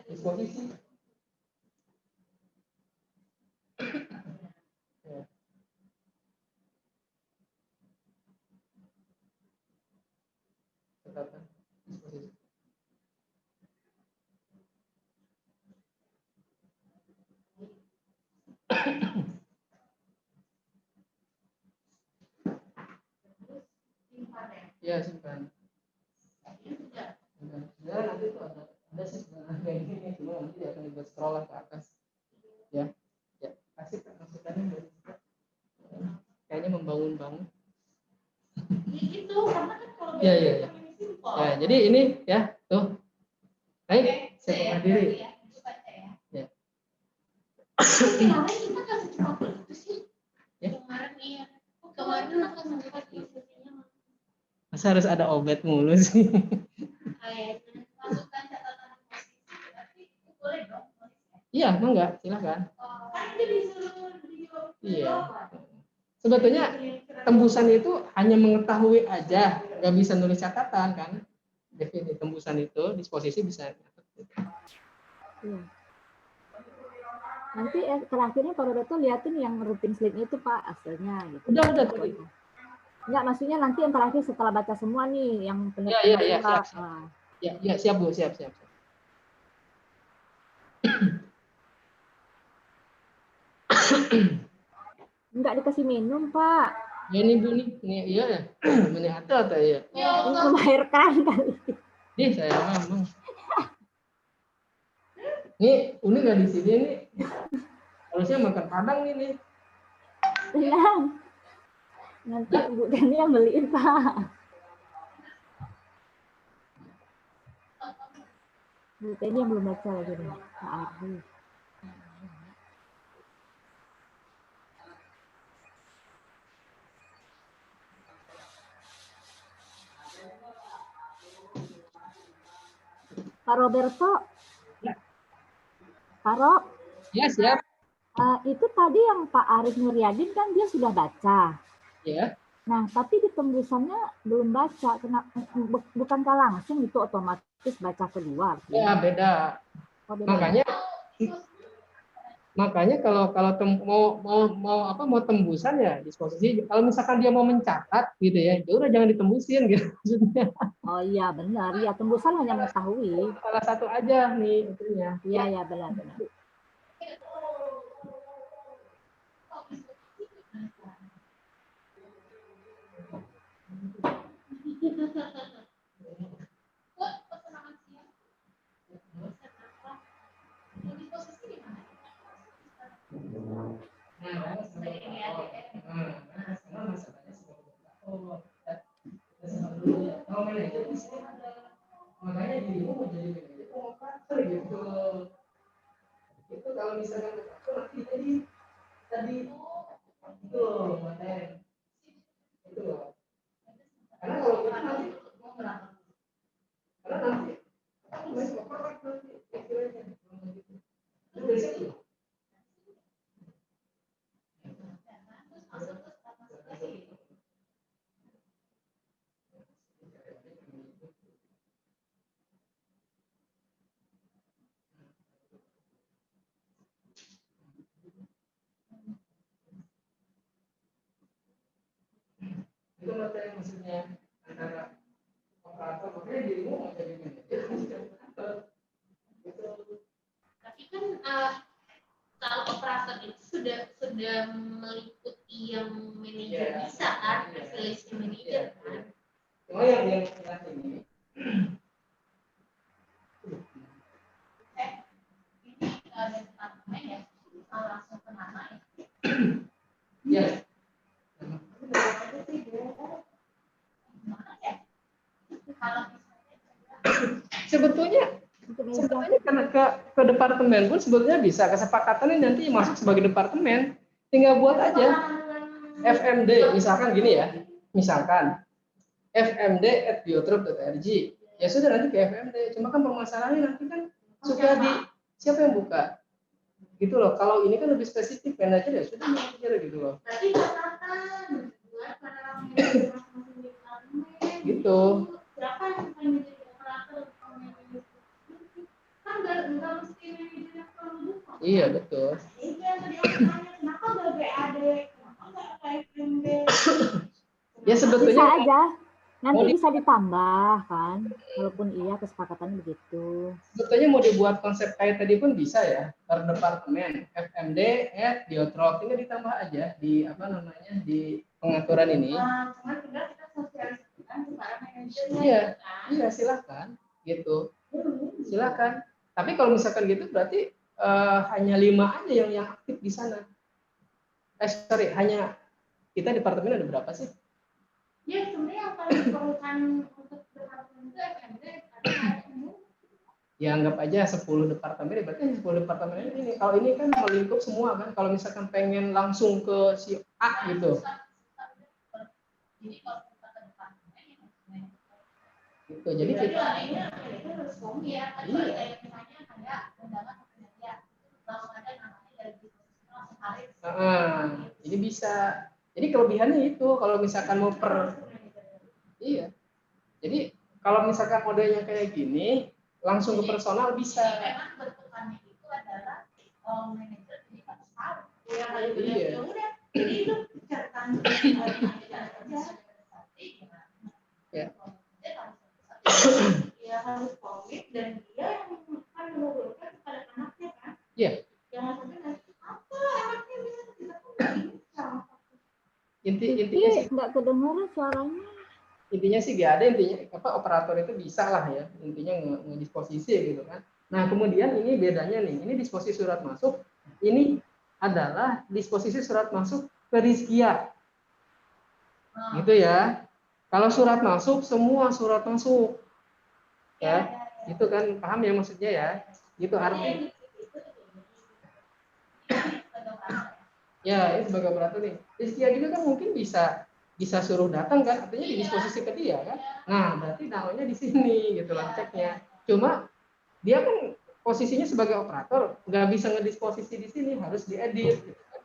Disposisi. Catatan disposisi. Ya simpan. Ya nanti itu ada sih kayak gini cuma nanti dia akan dibuat scroll ke atas. Ya kasih masukannya dari kayaknya membangun. Itu karena kan kalau ya jadi ini ya tuh. Baik, saya berdiri. Ya. Kemarin kita kasih cuma itu sih. Ya. Kemarin kita kasih disposisinya. Masa harus ada obat mulu sih? Kayaknya masukkan catatan posisi, tapi boleh dong. Iya, enggak, silakan. Kan dia disuruh dijawab. Iya. Sebetulnya tembusan itu hanya mengetahui aja, nggak bisa nulis catatan kan? Definisi tembusan itu disposisi bisa. Iya. Nanti terakhirnya Pak Roberto liatin yang rutin slip itu Pak hasilnya gitu. Udah tadi. Enggak, maksudnya nanti yang terakhir setelah baca semua nih yang Iya, siap. Ya, siap Bu, siap. Enggak dikasih minum, Pak. Ya ini Bu nih, iya ya. Ini atau ya. Ini melahirkan kali. Nih saya ngomong. Nih, Uni nggak di sini nih. Harusnya makan padang nih. Tenang. Nanti Bu Dani yang beliin, Pak. Bu Dani yang belum baca lagi nih, Pak Ardi. Pak Roberto. Ya. Pak Rob. Ya, siap. Itu tadi yang Pak Arif Nuryadin kan dia sudah baca. Ya. Nah, tapi di tembusannya belum baca. Bukankah langsung itu otomatis baca keluar? Ya, beda. Makanya kalau mau tembusan ya disposisi. Kalau misalkan dia mau mencatat gitu ya udah jangan ditembusin gitu maksudnya. Oh iya benar, ya tembusan hanya mengetahui. Salah satu aja nih itunya. Iya benar. Makanya dirimu mau jadi manajer operator gitu. Itu kalau misalkan nanti jadi tadi itu loh materi. Itu loh. Karena kalau kita nanti masih operator nanti istilahnya. Itu basic loh. Itu materi maksudnya antara operator makanya dirimu mau jadi manajer tapi kan kalau operator itu sudah meliputi yang manajer bisa kan, privilege manajer kan. Cuma yang ini Ini ada departemen ya, langsung ke nama ya. ya. Gimana ya? Kalau Sebetulnya karena ke departemen pun sebetulnya bisa, kesepakatannya nanti masuk sebagai departemen, tinggal buat aja FMD misalkan gini ya, misalkan fmd@biotrop.org, ya sudah nanti ke FMD. Cuma kan permasalahannya nanti kan suka di siapa yang buka gitu loh. Kalau ini kan lebih spesifik, manajer ya sudah manajer gitu loh. berarti catatan buat para manajer Gitu. berapa yang manajer operator kan nggak mesti manajer yang perlu buka. Iya betul. Itu yang tadi aku tanya, kenapa nggak BAD, kenapa nggak KFMD? Ya sebetulnya Bisa aja. Nanti bisa ditambah kan, walaupun iya kesepakatannya begitu. sebetulnya mau dibuat konsep kayak tadi pun bisa ya, per departemen FMD@biotrop, tinggal ditambah aja di apa namanya di pengaturan ini. Cuma tinggal kita sosialisasikan kepada manajernya. Iya, kan? iya silahkan gitu, silahkan. Tapi kalau misalkan gitu berarti hanya 5 aja yang aktif di sana. Sorry, hanya kita departemen ada berapa sih? Ya sebenarnya yang paling diperlukan untuk departemen itu FMD karena Ya anggap aja 10 departemen, berarti 10 departemen ini. Kalau ini kan melingkup semua kan. Kalau misalkan pengen langsung ke si A gitu. Jadi kalau kita ke departemen Gitu. Jadi kita itu harus kombi ya. Kan kayak misalnya ada undangan pekerja, langsung ada namanya dari disposisi langsung tarik. Jadi bisa. Jadi kelebihannya itu kalau misalkan mau iya. Jadi kalau misalkan modelnya kayak gini, langsung ke personal bisa. Memang bentukannya itu adalah manajer jadi harus taruh. Iya. Ya udah, jadi itu catatan Ya. Ya harus komit dan dia yang akan menurunkan kepada anaknya kan. Iya. Jangan sampai nanti apa anaknya bisa kita pun Intinya sih nggak kedengeran suaranya. intinya sih gak ada, intinya apa operator itu bisa lah ya, intinya ngedisposisi gitu kan. Nah kemudian ini bedanya nih, ini disposisi surat masuk, ini adalah disposisi surat masuk ke Rizkia gitu ya. Kalau surat masuk, semua surat masuk ya, itu kan paham ya maksudnya ya, gitu arti ya. Ini sebagai operator nih, Rizkia juga kan mungkin bisa suruh datang kan, artinya di disposisi ke dia kan. Nah berarti namanya di sini gitu lah ceknya. Cuma dia kan posisinya sebagai operator nggak bisa ngedisposisi di sini, harus diedit gitu kan.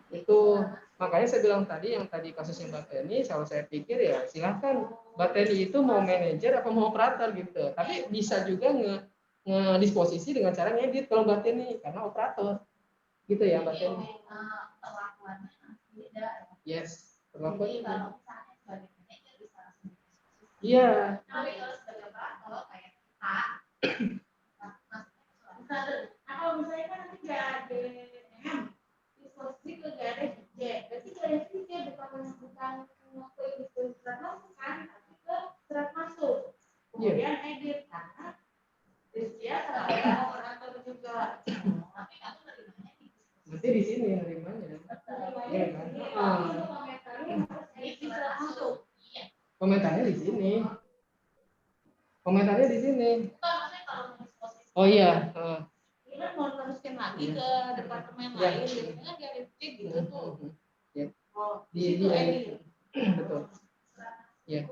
Itu makanya saya bilang tadi, yang tadi kasusnya Mbak Teni, kalau saya pikir ya silahkan Mbak Teni itu mau manajer apa mau operator gitu, tapi bisa juga ngedisposisi dengan cara ngedit kalau Mbak Teni karena operator gitu ya Mbak Teni. Yes. Jadi kalau misalnya sebagai manajer bisa langsung disposisi. Iya. Tapi kalau sebagai operator kayak kita, kalau misalnya kan nanti nggak ada disposisi ke nggak ada DJ, berarti nggak ada DJ bukan ke disposisi surat masuk kan, tapi ke surat masuk. Kemudian edit karena dia terhadap operator juga. Tapi kamu nerimanya di disposisi. Berarti di sini nerimanya. Iya kan? Komentarnya di sini. Komentarnya di sini. Oh iya. Ini mau teruskan lagi ke departemen lain, biasanya dia cek gitu tuh. Ya. Oh, Di edit. betul. Ya.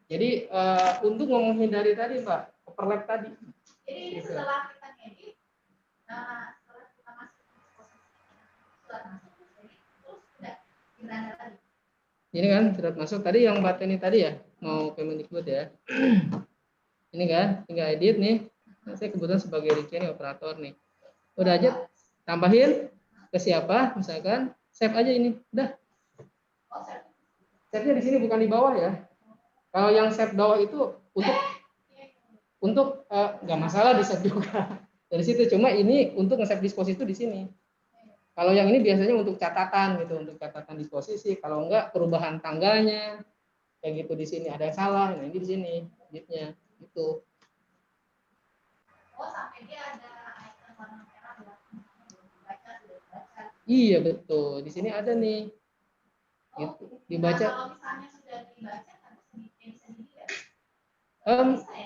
Jadi untuk menghindari tadi Mbak, overlap tadi. Jadi ini setelah kita edit, setelah kita masuk ke posisi surat masuk, terus sudah gimana lagi? Ini kan surat masuk tadi yang Mbak Teni tadi ya, mau Kemendikbud ya. Ini kan tinggal edit nih. Nah, saya kebetulan sebagai Ricky nih, operator nih. Udah aja tambahin ke siapa misalkan, save aja ini. Udah. Save-nya di sini bukan di bawah ya. Kalau yang save bawah itu untuk nggak masalah di save juga. Dari situ, cuma ini untuk nge-save disposisi itu di sini. Kalau yang ini biasanya untuk catatan gitu, untuk catatan disposisi. Kalau enggak perubahan tanggalnya kayak gitu di sini ada yang salah. Nah ini di sini editnya gitu. Oh, sampai dia ada icon warna merah buat baca, sudah baca. Iya betul. Di sini ada nih. Gitu. Dibaca. Nah, kalau misalnya sudah dibaca, harus bisa dilihat.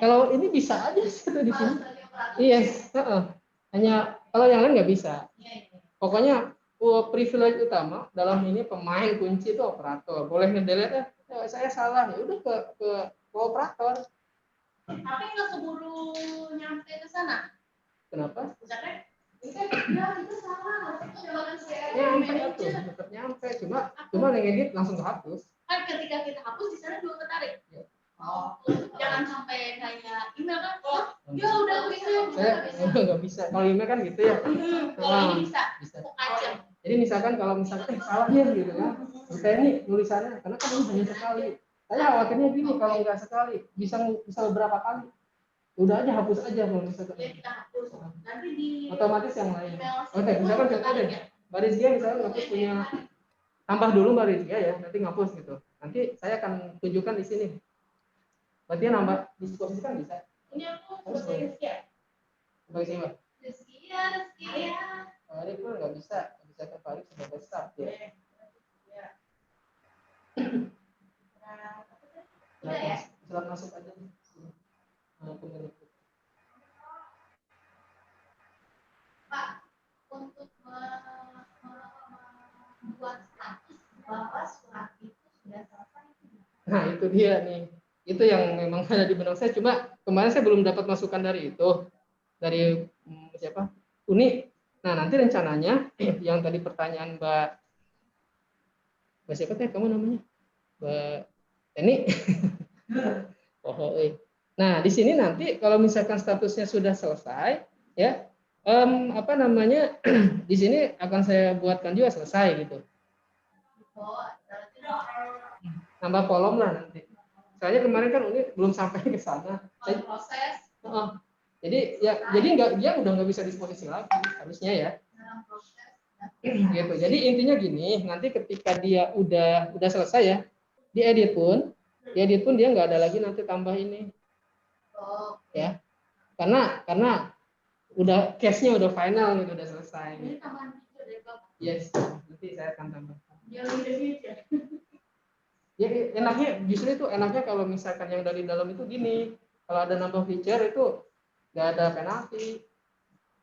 Kalau ini bisa aja sih di sini. Iya. Hanya kalau yang lain nggak bisa. Pokoknya privilege utama dalam ini pemain kunci itu operator. Boleh ngedelete saya salah ya udah ke operator. Tapi nggak keburu nyampe ke sana. Kenapa? Misalnya, ini kan ya itu salah, harusnya cobakan saya Nyampe tuh, tetap nyampe. Cuma ngedit langsung kehapus. kan ketika kita hapus di sana juga ketarik. Ya. Oh, jangan sampai kayak email kan, oh, ya udah bisa. Saya nggak bisa. Kalau email kan gitu ya. Kalau ini bisa. Bisa. Aja. Jadi misalkan kalau misalkan salahnya gitu kan, saya ini tulisannya karena kan ini hanya sekali. Saya khawatirnya gini kalau nggak sekali, bisa beberapa kali. Udah aja hapus aja kalau misalkan. Ya kita hapus. Nanti di Otomatis yang lain. email Oke, misalkan contoh deh. Mbak Rizkia misalnya ngapus punya tambah dulu Mbak Rizkia ya, nanti ngapus gitu. Nanti saya akan tunjukkan di sini. Berarti nambah disposisi kan bisa. Ini aku sebagai Rizkia. Sebagai siapa? Rizkia. Farid pun nggak bisa ke Farid sebagai staff ya. Udah ya? Silakan masuk aja. Pak, untuk membuat status bahwa surat itu sudah selesai. Nah itu dia nih. Itu yang memang ada di benak saya. Cuma kemarin saya belum dapat masukan dari itu. Dari siapa? Uni. Nah nanti rencananya yang tadi pertanyaan Mbak siapa teh kamu namanya? Mbak Teni. Nah di sini nanti kalau misalkan statusnya sudah selesai, ya apa namanya di sini akan saya buatkan juga selesai gitu. Nambah kolom lah nanti. Soalnya kemarin kan Uni belum sampai ke sana. Proses. Jadi ya jadi dia udah nggak bisa disposisi lagi harusnya ya. Gitu. Jadi intinya gini, nanti ketika dia udah selesai ya, diedit pun dia nggak ada lagi nanti tambah ini. Ya. Karena udah case-nya udah final gitu, udah selesai. Ini tambahan video dari Bapak. Yes, nanti saya akan tambah. Yang ini ya. Ya enaknya justru itu enaknya kalau misalkan yang dari dalam itu gini, kalau ada nambah feature itu nggak ada penalti.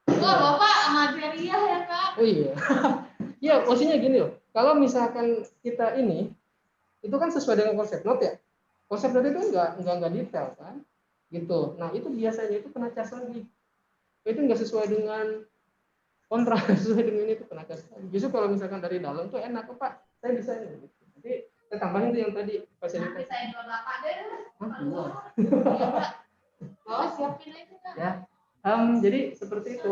Wah, Bapak material ya, Kak. Oh iya. Ya, maksudnya gini loh. Kalau misalkan kita ini itu kan sesuai dengan konsep note ya. Konsep note itu enggak detail kan. Gitu. Nah, itu biasanya itu kena cas lagi. Itu enggak sesuai dengan kontrak, sesuai dengan itu kena cas lagi. Justru kalau misalkan dari dalam tuh enak kok, Pak. Saya bisa ini. Gitu. Jadi saya tambahin tuh yang tadi fasilitas. Nanti saya jual Bapak deh. Iya, Pak. Oh, siapin aja, Kak. Ya. Jadi seperti itu.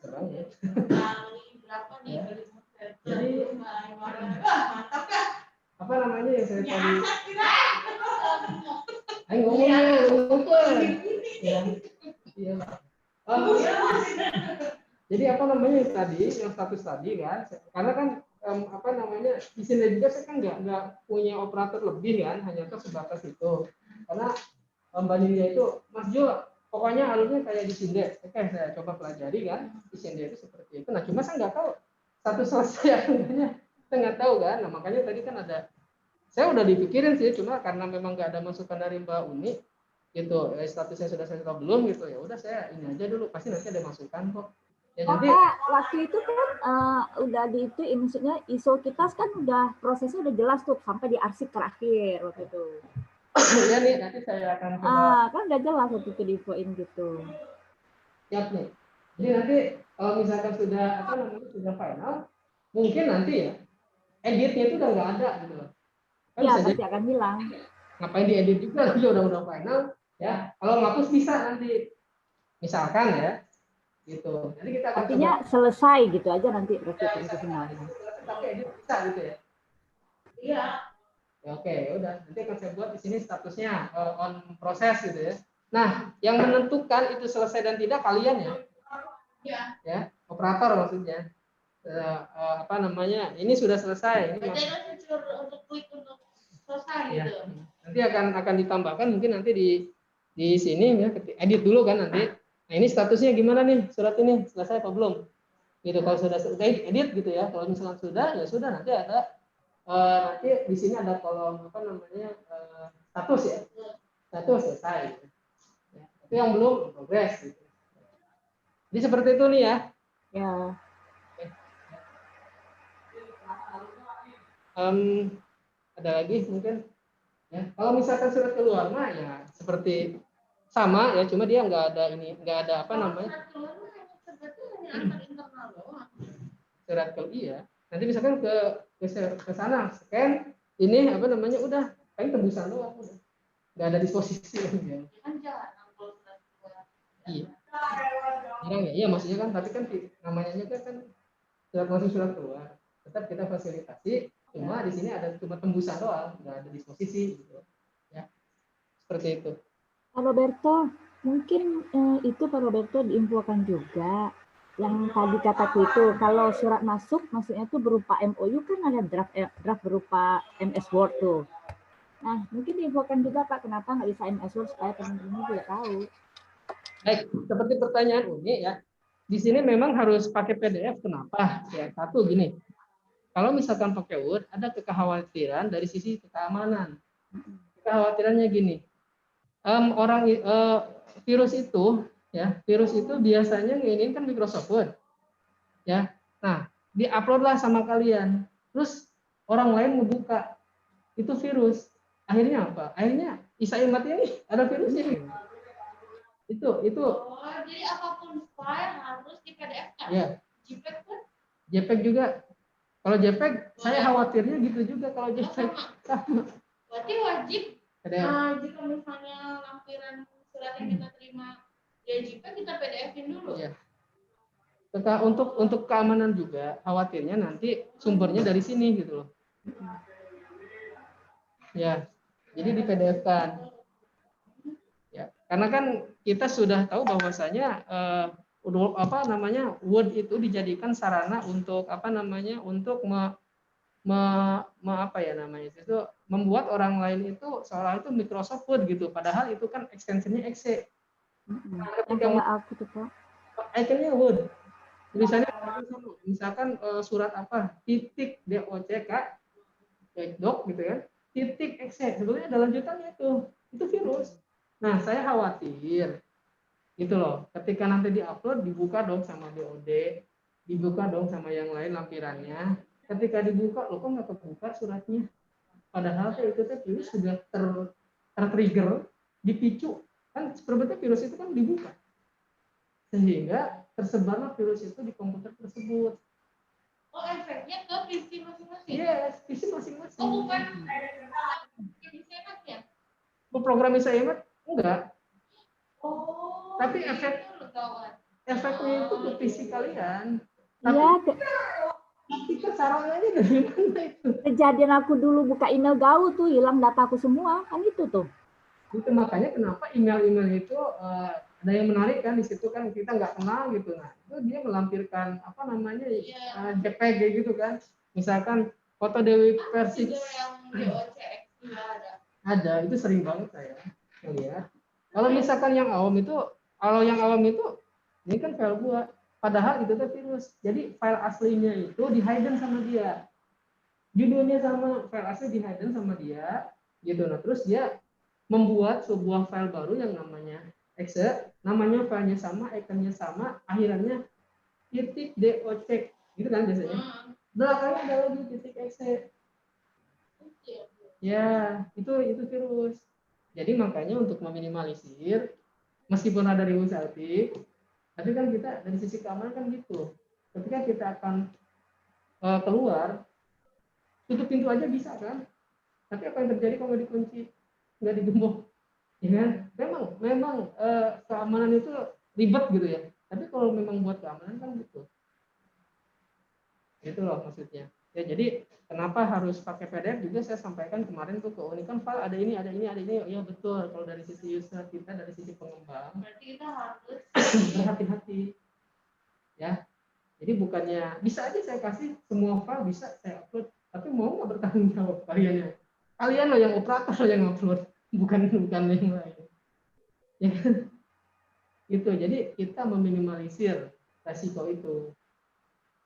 Serang ya. Kali berapa nih? Ya. Jadi mantap ya. Apa namanya yang saya tadi? Ayo Iya. ngomong. Ya. Iya. Jadi apa namanya yang status tadi kan? Karena kan apa namanya di sini juga saya kan nggak punya operator lebih kan, hanya tuh sebatas itu. Karena Mbak Nindya itu Mas Jo pokoknya alurnya kayak di Sinde. Oke, saya coba pelajari kan di Sinde itu seperti itu. Nah cuma saya nggak tahu status selesai akhirnya saya nggak tahu kan. Nah makanya tadi kan ada saya udah dipikirin sih, cuma karena memang nggak ada masukan dari Mbak Uni gitu, statusnya sudah selesai atau belum gitu, ya udah saya ini aja dulu, pasti nanti ada masukan kok. Ya nanti waktu itu kan udah di itu, maksudnya ISO kita kan udah prosesnya udah jelas tuh sampai di arsip terakhir waktu itu. ya nih nanti saya akan coba. Kan udah jelas waktu itu diinfoin gitu. Siap nih. Jadi nanti kalau misalkan sudah apa namanya sudah final, mungkin nanti ya editnya itu udah nggak ada gitu loh. Kan Iya, bisa pasti jadi akan hilang. ngapain diedit juga dia udah final ya. Kalau ngapus bisa nanti misalkan ya gitu. Jadi kita akan artinya coba selesai gitu aja nanti berarti itu finalnya. Tapi edit bisa gitu ya. Iya. Ya, oke, ya udah. Nanti akan saya buat di sini statusnya on proses gitu ya. Nah, yang menentukan itu selesai dan tidak kalian ya. Iya. Ya. operator maksudnya. Apa namanya? Ini sudah selesai. Ini Berarti ada fitur untuk klik untuk selesai ya. gitu. Nanti akan ditambahkan mungkin nanti di sini ya, edit dulu kan nanti. Nah, ini statusnya gimana nih? Surat ini selesai apa belum? Gitu. Kalau sudah selesai edit gitu ya. Kalau misalkan sudah, ya sudah, nanti ada nanti di sini ada kolom apa namanya? Status ya. Status selesai. Ya. Tapi yang belum progress gitu. Jadi seperti itu nih ya. Ya. Ada lagi mungkin ya. Kalau misalkan surat keluar mah ya seperti sama ya, cuma dia nggak ada apa namanya Surat keluar mah hanya antar internal doang. surat keluar. Iya, nanti misalkan ke sana scan ini apa namanya udah paling tembusan doang, udah nggak ada disposisi lagi ya. Kan jalan kalau surat keluar. Iya, jarang ya. Iya maksudnya kan, tapi kan namanya kan surat masuk surat keluar tetap kita fasilitasi, cuma di sini ada cuma tembusan doang, nggak ada disposisi gitu ya, seperti itu. Pak Roberto, mungkin itu Pak Roberto diinfokan juga yang tadi kataku itu, kalau surat masuk maksudnya itu berupa MOU kan ada draft berupa MS Word tuh. Nah, mungkin diinfokan juga Pak, kenapa nggak bisa MS Word supaya teman-teman juga tahu. Baik, seperti pertanyaan Uni ya. Di sini memang harus pakai PDF. Kenapa? Ya, satu gini. Kalau misalkan pakai Word, ada kekhawatiran dari sisi keamanan. Kekhawatirannya gini. Virus itu biasanya menginginkan Microsoft Word. Ya. Nah, diuploadlah sama kalian. Terus orang lain membuka. Itu virus. Akhirnya apa? Akhirnya Isa Imat ini ada virusnya. Itu Oh, jadi apapun file harus di PDF kan? ya. JPEG pun? JPEG juga. Kalau JPEG saya khawatirnya gitu juga kalau JPEG sama. Berarti wajib jika misalnya lampiran surat yang kita terima dari JPEG kita PDF-in dulu. Ya. Untuk keamanan juga khawatirnya nanti sumbernya dari sini gitu loh. Ya. Jadi di PDF-kan. Ya, karena kan kita sudah tahu bahwasanya Word itu dijadikan sarana untuk untuk membuat orang lain itu seolah itu Microsoft Word gitu, padahal itu kan ekstensinya Excel. Nah, ketika aku tuh Pak. ikonnya Word, tulisannya misalkan surat apa titik DOCK doc gitu ya, titik Excel, sebetulnya ada lanjutannya itu virus. Nah, saya khawatir gitu loh, ketika nanti diupload dibuka dong sama DOD, dibuka dong sama yang lain lampirannya. Ketika dibuka, lo kok nggak kebuka suratnya? Padahal itu virus sudah tertrigger, dipicu. Kan sebetulnya virus itu kan dibuka. Sehingga tersebarlah virus itu di komputer tersebut. Oh, efeknya ke PC masing-masing? Yes, PC masing-masing. Oh, bukan PC ya? Program Isaimat? Enggak. Oh, tapi efeknya itu ke PC kalian. Iya. Tapi kesarannya dari mana itu? Kejadian aku dulu buka email Gaul tuh hilang dataku semua, kan itu tuh. Itu makanya kenapa email-email itu ada yang menarik kan di situ kan, kita nggak kenal gitu. Nah, itu dia melampirkan apa namanya JPG gitu kan. Misalkan foto Dewi Persik. Ada, itu sering banget saya lihat. Kalau misalkan yang awam itu ini kan file buat, padahal itu tuh virus. Jadi file aslinya itu di hidden sama dia. Judulnya sama, file asli di hidden sama dia, gitu. Nah, terus dia membuat sebuah file baru yang namanya exe, namanya filenya sama, ikonnya sama, akhirannya titik doc, gitu kan biasanya. Belakangnya ada lagi titik exe. Ya, itu virus. Jadi makanya untuk meminimalisir, meskipun ada reusability, tapi kan kita dari sisi keamanan kan gitu. Ketika kita akan keluar, tutup pintu aja bisa kan? Tapi apa yang terjadi kalau nggak dikunci, nggak digembok? Ya kan? Memang keamanan itu ribet gitu ya. Tapi kalau memang buat keamanan kan gitu. Itu loh maksudnya. Ya jadi kenapa harus pakai PDF juga saya sampaikan kemarin tuh ke Uni, kan file ada ini. Ya betul, kalau dari sisi user kita, dari sisi pengembang berarti kita harus berhati-hati. Ya. Jadi bukannya bisa aja saya kasih semua file bisa saya upload, tapi mau nggak bertanggung jawab kalian ya? Kalian loh yang operator loh yang upload, bukan yang lain. Ya kan? Gitu. Jadi kita meminimalisir resiko itu.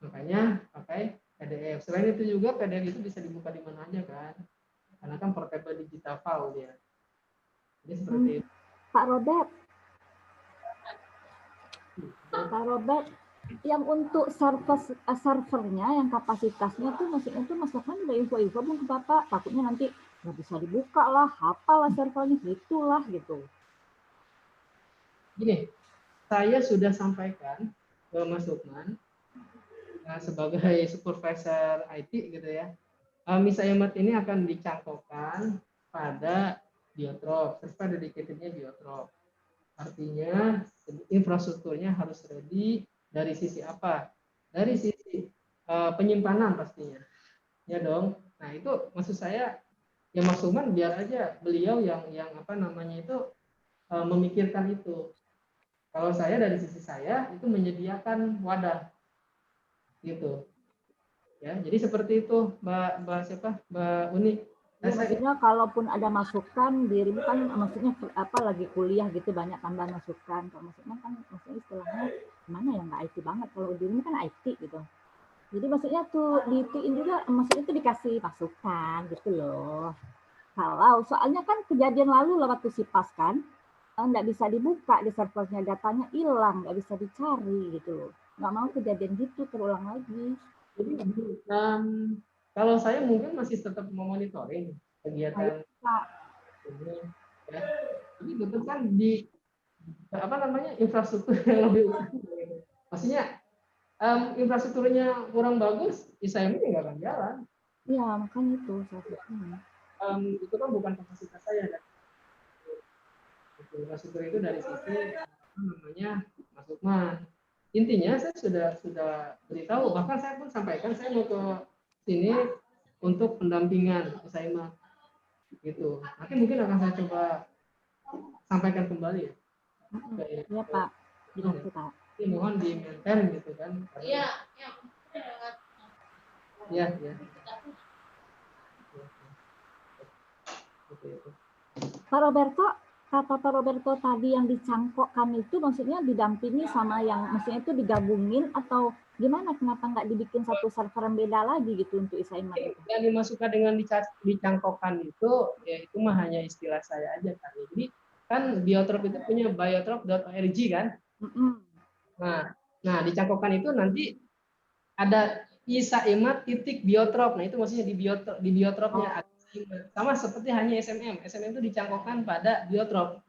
Makanya pakai PDF. Selain itu juga PDF itu bisa dibuka di mana aja kan, karena kan portable digital file dia. Jadi seperti itu. Pak Robert, yang untuk servernya, yang kapasitasnya tuh maksudnya tuh masukkan udah info-info belum ke Bapak? Takutnya nanti nggak bisa dibuka lah, apalah servernya gitulah gitu. Gini, saya sudah sampaikan ke Mas Lukman sebagai supervisor IT gitu ya. Misaimat ini akan dicangkokkan pada Biotrop, server dedicatednya Biotrop. Artinya infrastrukturnya harus ready dari sisi apa? Dari sisi penyimpanan pastinya. Ya dong. Nah, itu maksud saya ya Mas Lukman biar aja beliau yang apa namanya itu memikirkan itu. Kalau saya dari sisi saya itu menyediakan wadah gitu. Ya, jadi seperti itu Mbak siapa? Mbak Uni. Ya, maksudnya kalaupun ada masukan dirimu kan maksudnya apa lagi kuliah gitu banyak tambah masukan. Kalau maksudnya kan maksudnya istilahnya mana ya nggak IT banget, kalau dirimu kan IT gitu. Jadi maksudnya tuh diitiin juga, maksudnya tuh dikasih masukan gitu loh. Kalau soalnya kan kejadian lalu lah waktu SIPAS kan, nggak bisa dibuka di servernya, datanya hilang, nggak bisa dicari gitu loh. Nggak mau kejadian gitu terulang lagi. Jadi kalau saya mungkin masih tetap memonitoring kegiatan ini, ya. Tapi betul kan di apa namanya infrastruktur yang lebih utama. Maksudnya infrastrukturnya kurang bagus, saya ini nggak akan jalan. Iya, makanya itu salah satunya. Itu kan bukan kapasitas saya. Infrastruktur itu dari sisi apa namanya Mas Lukman. Intinya saya sudah beritahu, bahkan saya pun sampaikan saya mau ke sini untuk pendampingan Usaima gitu. Nanti mungkin akan saya coba sampaikan kembali ya. Iya Pak, gitu Pak. Ini mohon di maintain gitu kan. Iya, iya. Iya. Pak Roberto, kata Pak Roberto tadi yang dicangkokkan itu maksudnya didampingi sama yang maksudnya itu digabungin atau gimana? Kenapa nggak dibikin satu server yang beda lagi gitu untuk Isaimat itu? Yang dimasukkan dengan dicangkokkan itu ya itu mah hanya istilah saya aja kan. Jadi kan Biotrop itu punya biotrop.org kan. Nah dicangkokkan itu nanti ada Isaimat.biotrop. Nah itu maksudnya di biotropnya sama seperti hanya SMM. SMM itu dicangkokkan pada Biotrop.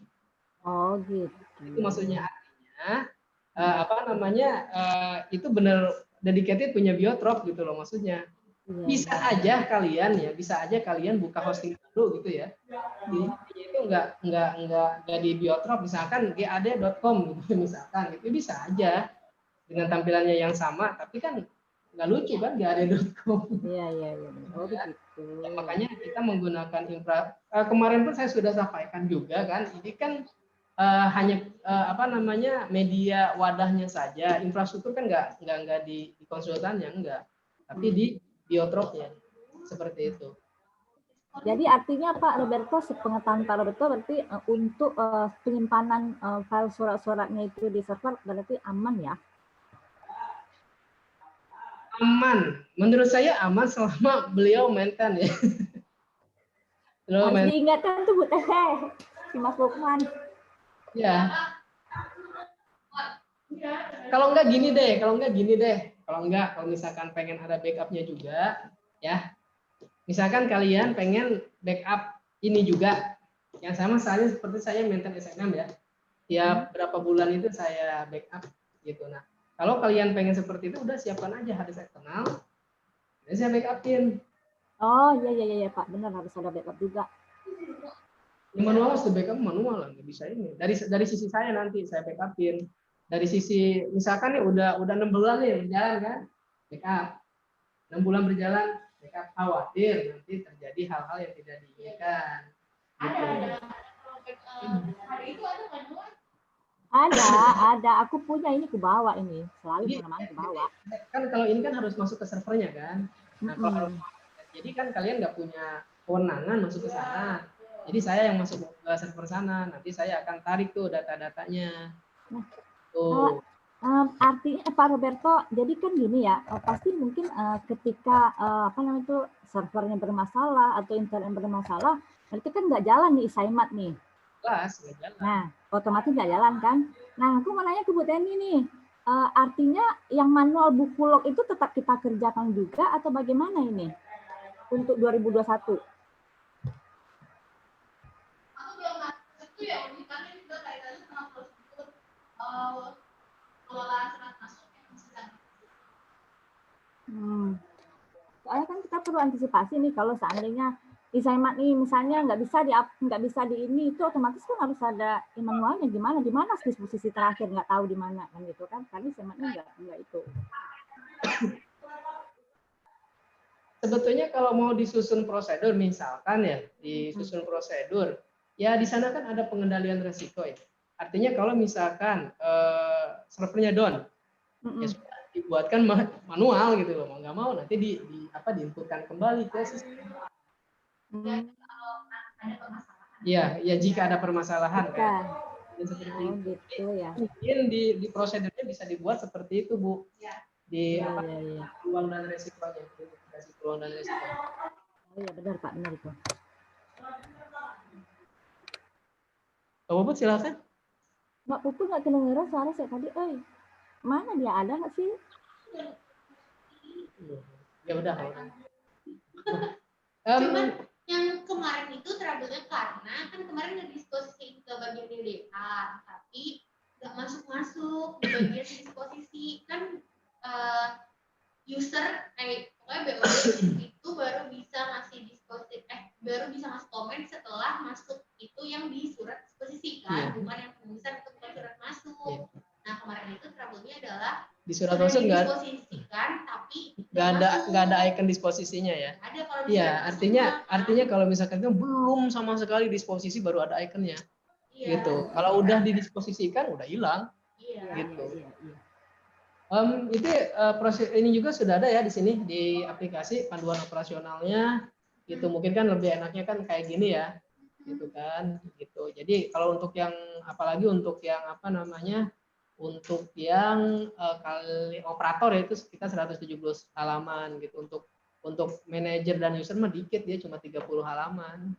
Oh gitu. Itu maksudnya artinya apa namanya itu benar dedicated punya Biotrop gitu loh maksudnya. Bisa aja kalian buka hosting baru gitu ya. Itu enggak di Biotrop misalkan gad.com gitu misalkan itu bisa aja dengan tampilannya yang sama tapi kan nggak lucu kan gad.com. Iya. Oh begitu. Ya, makanya kita menggunakan kemarin pun saya sudah sampaikan juga kan ini kan hanya apa namanya media wadahnya saja, infrastruktur kan nggak di konsultannya enggak, tapi di Biotropnya seperti itu. Jadi artinya Pak Roberto, sepengetahuan Pak Roberto berarti untuk penyimpanan file surat-suratnya itu di server berarti aman ya? Aman, menurut saya aman selama beliau maintain ya. Harus diingatkan tuh Bu Teteh, si Mas Lukman. Ya. Kalau enggak gini deh, kalau misalkan pengen ada backupnya juga, ya. Misalkan kalian pengen backup ini juga, yang sama saya seperti saya maintain SNM ya. Tiap berapa bulan itu saya backup gitu. Nah, kalau kalian pengen seperti itu, udah siapkan aja hard disk eksternal, dan saya backupin. Oh iya Pak, benar harus ada backup juga. Yang manual harus backup manual lah, nggak bisa ini. Dari sisi saya nanti saya backupin. Dari sisi misalkan nih udah 6 bulan nih berjalan kan, backup. 6 bulan berjalan, backup, khawatir nanti terjadi hal-hal yang tidak diinginkan. Gitu. Hari itu ada manual. Ada. Aku punya ini, ku bawa ini. Selalu Jadi, kemana-mana ku bawa. kan kalau ini kan harus masuk ke servernya kan. Nah, kalau harus jadi kan kalian nggak punya kewenangan masuk ke sana. Jadi saya yang masuk ke server sana. Nanti saya akan tarik tuh data-datanya. Tuh. Artinya Pak Roberto, jadi kan gini ya, pasti mungkin ketika servernya bermasalah atau internet bermasalah, berarti kan nggak jalan nih Isaimat nih. Jelas, nggak jalan. Nah, otomatis nggak jalan kan? Nah, aku mau nanya ke Bu Teni nih, artinya yang manual buku log itu tetap kita kerjakan juga atau bagaimana ini untuk 2021? Aku belum masuk itu ya, ini kan juga kaitannya sama prosedur pengelolaan surat masuk yang sedang. Soalnya kan kita perlu antisipasi nih kalau seandainya Isaimat nih misalnya nggak bisa di ini, itu otomatis kan harus ada manualnya di mana disposisi terakhir nggak tahu di mana kan gitu kan, karena Isaimatnya nggak itu. Sebetulnya kalau mau disusun prosedur, misalkan ya disusun prosedur, ya di sana kan ada pengendalian resiko ya. Artinya kalau misalkan servernya down, ya sudah dibuatkan manual gitu loh, mau nggak mau nanti diinputkan kembali ke sistem. Ya jika ada permasalahan kan. Seperti itu. Gitu ya. Mungkin di prosedurnya bisa dibuat seperti itu, Bu. Di peluang dan resikonya, identifikasi peluang dan resiko. Oh iya benar Pak, benar itu. Pak Puput silakan. Mbak Puput nggak kedengeran suara saya tadi, mana dia, ada nggak sih? Ya udah. Cuman yang kemarin itu trouble-nya karena kan kemarin udah disposisi ke bagian DDK, tapi nggak masuk di bagian disposisi kan user pokoknya BOD itu baru bisa ngasih disposisi baru bisa ngasih komen setelah masuk itu yang di surat disposisi kan, bukan yang penulisan itu bukan surat masuk. Nah kemarin itu trouble-nya adalah di surat masuk nggak disposisikan tapi nggak ada icon disposisinya ya. Ada kalau iya, artinya kalau misalkan itu belum sama sekali disposisi baru ada iconnya. Iya. Gitu. Kalau udah didisposisikan udah hilang. Iya. Gitu. Itu proses ini juga sudah ada ya di sini di aplikasi panduan operasionalnya. Gitu mungkin kan lebih enaknya kan kayak gini ya. Gitu kan. Gitu. Jadi kalau untuk yang apalagi untuk yang untuk yang kali operator ya itu sekitar 170 halaman gitu. Untuk manajer dan user mah dikit, dia cuma 30 halaman.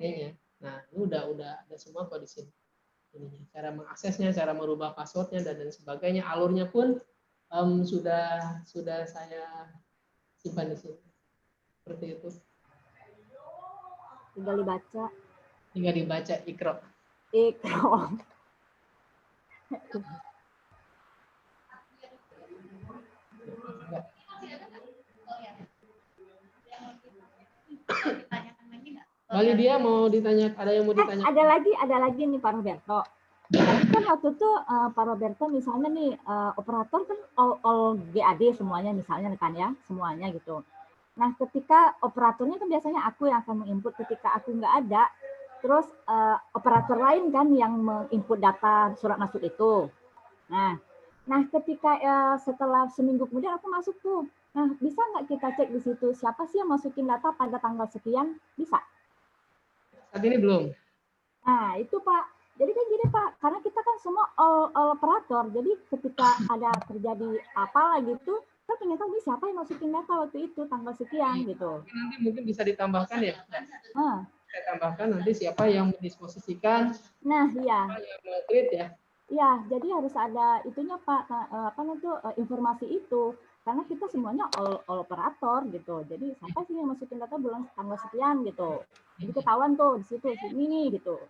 Kayaknya. Nah, ini udah ada semua kok di sini. Ini cara mengaksesnya, cara merubah passwordnya dan sebagainya, alurnya pun sudah saya simpan di sini. Seperti itu. Tinggal dibaca Ikro. Bali dia mau ditanya, ada yang mau ditanya? Ada lagi nih Pak Roberto. Tadi kan waktu itu Pak Roberto misalnya nih operator kan all GAD semuanya misalnya kan ya, semuanya gitu. Nah ketika operatornya kan biasanya aku yang akan menginput, ketika aku nggak ada, terus operator lain kan yang menginput data surat masuk itu. Nah ketika setelah seminggu kemudian aku masuk tuh, nah bisa nggak kita cek di situ siapa sih yang masukin data pada tanggal sekian? Bisa? Saat ini belum. Nah itu Pak, jadi kan gini Pak, karena kita kan semua all operator, jadi ketika ada terjadi apa gitu, kan pengen tahu nih siapa yang masukin data waktu itu tanggal sekian gitu. Nanti mungkin bisa ditambahkan ya. Saya tambahkan nanti siapa yang mendisposisikan. Nah iya. Siapa yang meng-create ya. Iya, jadi harus ada itunya Pak, informasi itu. Karena kita semuanya all operator gitu. Jadi siapa sih yang masukin data bulan tanggal sekian gitu. Jadi ketahuan tuh di situ sini nih gitu.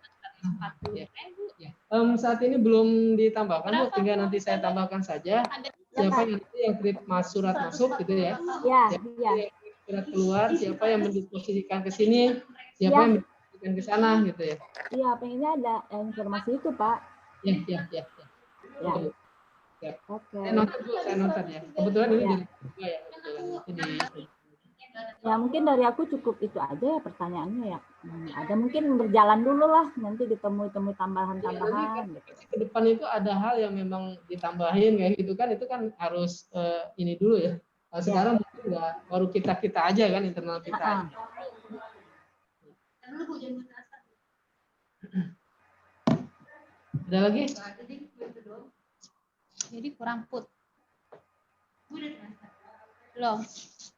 Saat ini belum ditambahkan, Bu. Tinggal nanti saya tambahkan saja. Siapa yang create surat masuk gitu ya. Siapa yang surat keluar, siapa yang mendisposisikan ke sini, siapa yang mendisposisikan ke sana gitu ya. Iya, pengennya ada informasi itu, Pak. Ya. Oke. Saya notat ya. Kebetulan ini dari juga ya. Ya mungkin dari aku cukup itu aja ya pertanyaannya ya. Ada mungkin berjalan dulu lah, nanti ditemui-temui tambahan-tambahan gitu. Ke depan itu ada hal yang memang ditambahin kayak gitu kan, itu kan harus ini dulu ya. Nah, sekarang mungkin nggak, baru kita aja kan, internal kita aja. Ada lagi? Jadi kurang put. Belum.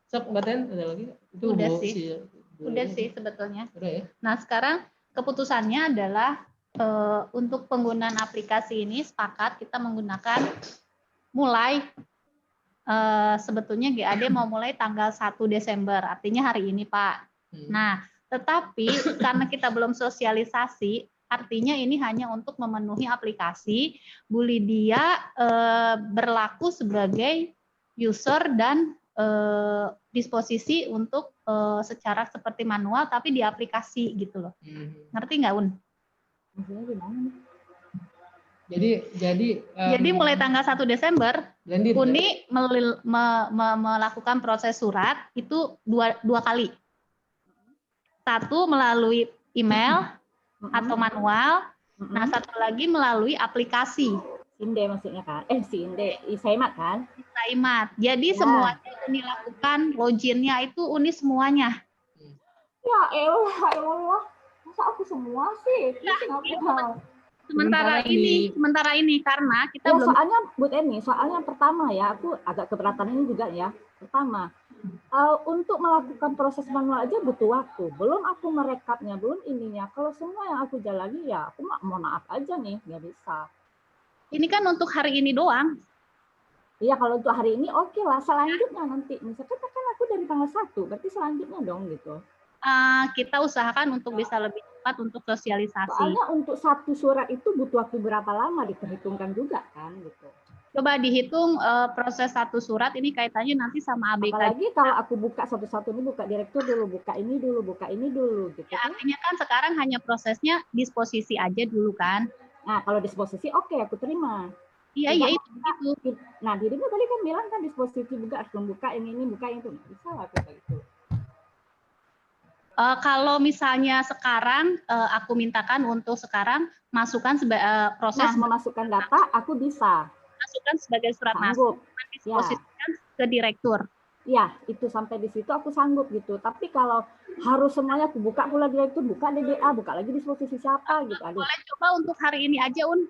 Sok, Mbak Ten, ada lagi? Itu Udah Bu, sih. Udah sih sebetulnya. Udah ya. Nah, sekarang keputusannya adalah untuk penggunaan aplikasi ini sepakat kita menggunakan mulai sebetulnya GAD mau mulai tanggal 1 Desember, artinya hari ini, Pak. Nah, tetapi karena kita belum sosialisasi, artinya ini hanya untuk memenuhi aplikasi. Bu Lydia berlaku sebagai user dan disposisi untuk secara seperti manual tapi di aplikasi gitu loh. Ngerti nggak, Un? Maksudnya gimana nih? Jadi mulai tanggal 1 Desember Uni melakukan proses surat itu dua kali. Satu melalui email atau manual, nah satu lagi melalui aplikasi. Inde maksudnya kan? Si Inde, Isaimat kan? Isaimat. Jadi semuanya Uni lakukan, loginnya itu Uni semuanya. Ya elah. Masa aku semua sih? Sementara ini karena kita ya, belum. Soalnya Bu Eni, soalnya pertama ya, aku agak keberatan ini juga ya. Pertama, untuk melakukan proses manual aja butuh waktu. Belum aku merekapnya, belum ininya. Kalau semua yang aku jalani ya, aku mohon maaf aja nih, nggak bisa. Ini kan untuk hari ini doang. Iya, kalau untuk hari ini oke lah. Selanjutnya nanti, misalkan kan aku dari tanggal 1, berarti selanjutnya dong gitu. Kita usahakan untuk bisa lebih cepat untuk sosialisasi. Soalnya untuk satu surat itu butuh waktu berapa lama, diperhitungkan juga kan gitu. Coba dihitung proses satu surat ini kaitannya nanti sama ABK. Apalagi kalau aku buka satu-satu ini, buka direktur dulu, buka ini dulu gitu ya, kan. Artinya kan sekarang hanya prosesnya disposisi aja dulu kan. Nah, kalau disposisi oke, aku terima. Iya itu begitu. Nah, dirimu tadi kan bilang kan disposisi juga harus membuka yang ini, buka itu. Bisa lah kita itu. Kalau misalnya sekarang aku mintakan untuk sekarang masukkan proses memasukkan data, aku bisa masukkan sebagai surat masuk, disposisikan ke direktur. Ya, itu sampai di situ aku sanggup gitu. Tapi kalau harus semuanya aku buka pula direktur, buka DBA, buka lagi disposisi siapa gitu. Aduh. Boleh coba untuk hari ini aja, Un.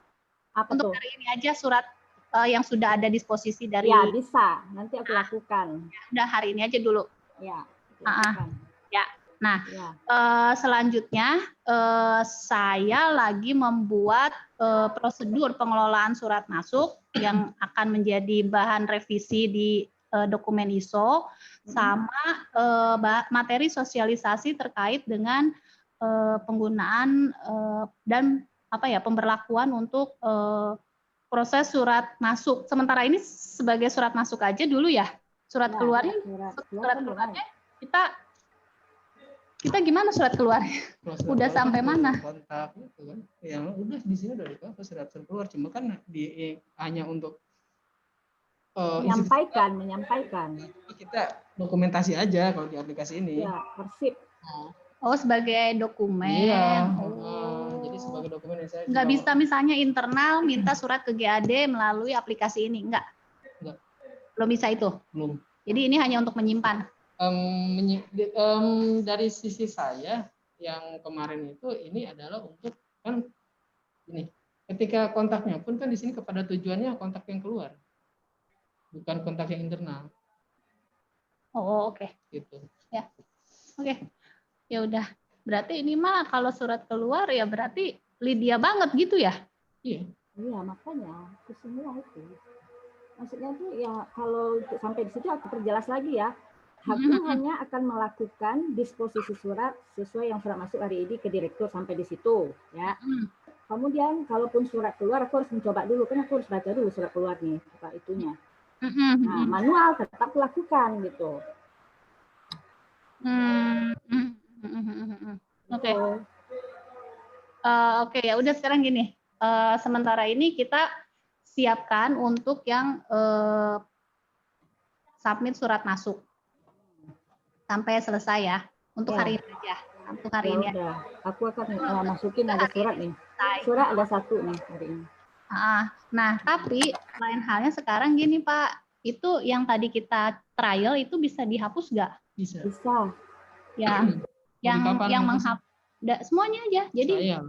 Apa untuk tuh? hari ini aja surat yang sudah ada disposisi dari. Ya, bisa. Nanti aku lakukan. Udah hari ini aja dulu. Ya. Ya. Nah, selanjutnya saya lagi membuat prosedur pengelolaan surat masuk yang akan menjadi bahan revisi di dokumen ISO sama materi sosialisasi terkait dengan penggunaan dan pemberlakuan untuk proses surat masuk. Sementara ini sebagai surat masuk aja dulu ya. Surat keluarnya kita gimana surat keluarnya? Udah sampai mana? Kontak itu kan. Yang udah di sini udah di surat keluar, cuma kan hanya untuk menyampaikan. Kita dokumentasi aja kalau di aplikasi ini. Ya, persip. Oh, sebagai dokumen. Iya. Jadi sebagai dokumen yang saya nggak bisa misalnya internal minta surat ke GAD melalui aplikasi ini, enggak? Belum bisa itu. Belum. Jadi ini hanya untuk menyimpan. Dari sisi saya yang kemarin itu ini adalah untuk kan ini ketika kontaknya pun kan di sini kepada tujuannya kontak yang keluar, bukan kontak yang internal. Oh oke. Gitu. Ya oke. Ya udah. Berarti ini mah kalau surat keluar ya berarti Lydia banget gitu ya? Iya. Iya makanya itu semua itu. Maksudnya tuh ya kalau sampai di situ aku perjelas lagi ya. Hakim hanya akan melakukan disposisi surat sesuai yang surat masuk hari ini ke direktur sampai di situ, ya. Kemudian, kalaupun surat keluar, aku harus mencoba dulu, kan aku harus baca dulu surat keluar nih, apa itunya. Nah, manual tetap lakukan gitu. Oke. Oke, ya udah sekarang gini. Sementara ini kita siapkan untuk yang submit surat masuk. sampai selesai ya. Untuk Ya. hari ini aja. Untuk hari Ya ini aja. udah, aku akan masukin ada surat nih. Surat ada 1 nih hari ini. Nah, tapi lain halnya sekarang gini Pak, itu yang tadi kita trial itu bisa dihapus nggak? Bisa. Bisa. Ya, yang kapan menghapus semuanya aja. Jadi Saya.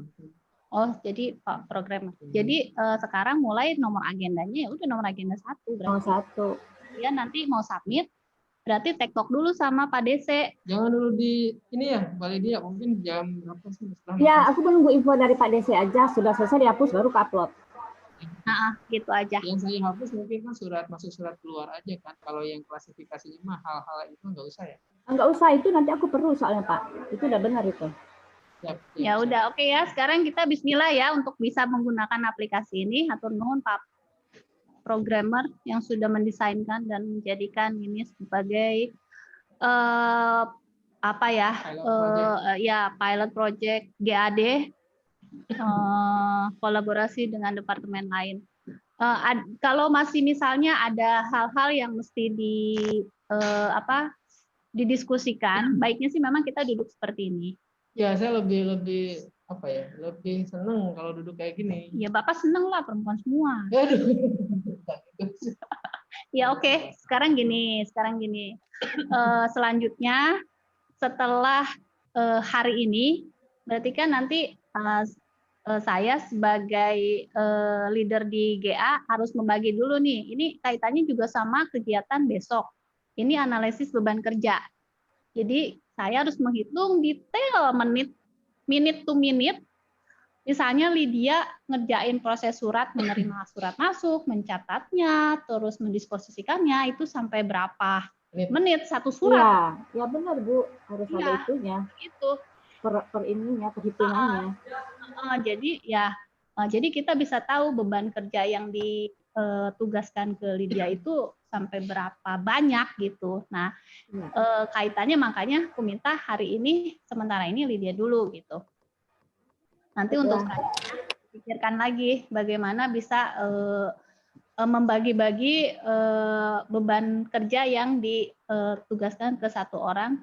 jadi Pak programmer. Jadi sekarang mulai nomor agendanya ya udah nomor agenda 1 Nomor berarti. 1. Dia nanti mau submit, berarti tektok dulu sama Pak DC. Jangan dulu di ini ya, Mbak Lydia, mungkin jam berapa sih? Ya, aku menunggu info dari Pak DC aja. Sudah selesai dihapus baru ke upload. Gitu aja. Yang saya hapus mungkin kan surat masuk surat keluar aja kan. Kalau yang klasifikasinya mah hal-hal itu nggak usah ya. Enggak usah, itu nanti aku perlu soalnya Pak. Itu udah benar itu. Siap, Ya siap. udah, oke ya. Sekarang kita bismillah ya untuk bisa menggunakan aplikasi ini. Hatur nuhun Pak programmer yang sudah mendesainkan dan menjadikan ini sebagai pilot project GAD, kolaborasi dengan departemen lain. Kalau masih misalnya ada hal-hal yang mesti didiskusikan, baiknya sih memang kita duduk seperti ini. Ya, saya lebih seneng kalau duduk kayak gini. Ya Bapak seneng lah, perempuan semua. Aduh. Ya oke. Sekarang gini. Selanjutnya setelah hari ini, berarti kan nanti saya sebagai leader di GA harus membagi dulu nih. Ini kaitannya juga sama kegiatan besok. Ini analisis beban kerja. Jadi saya harus menghitung detail minute to minute. Misalnya Lydia ngerjain proses menerima surat masuk, mencatatnya, terus mendisposisikannya, itu sampai berapa menit satu surat. Ya benar Bu, harus ada itunya. Itu. Perhitungannya. Jadi kita bisa tahu beban kerja yang ditugaskan ke Lydia itu sampai berapa banyak gitu. Nah, kaitannya makanya aku minta hari ini sementara ini Lydia dulu gitu. Nanti untuk selanjutnya pikirkan lagi bagaimana bisa membagi-bagi beban kerja yang ditugaskan ke satu orang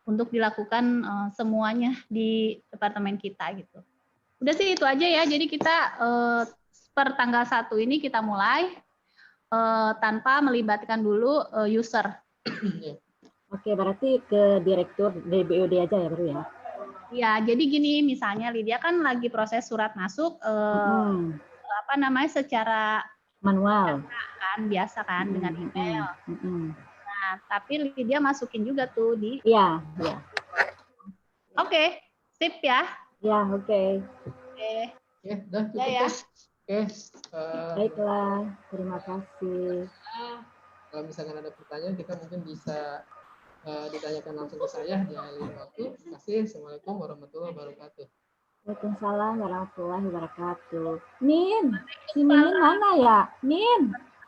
untuk dilakukan semuanya di departemen kita gitu. Udah sih itu aja ya. Jadi kita per tanggal 1 ini kita mulai tanpa melibatkan dulu user. Oke, berarti ke direktur DBOD aja ya baru ya? Ya, jadi gini misalnya Lydia kan lagi proses surat masuk secara manual kan biasa kan dengan email. Nah, tapi Lydia masukin juga tuh di. Iya. Oke, sip ya. Ya, oke. Ya, udah cukup ya. Oke. Baiklah, terima kasih. Kalau misalkan ada pertanyaan, kita mungkin bisa ditanyakan langsung ke saya di lain waktu. Terima kasih. Assalamualaikum warahmatullahi wabarakatuh. Waalaikumsalam warahmatullahi wabarakatuh. Min, si Mimin mana ya? Min.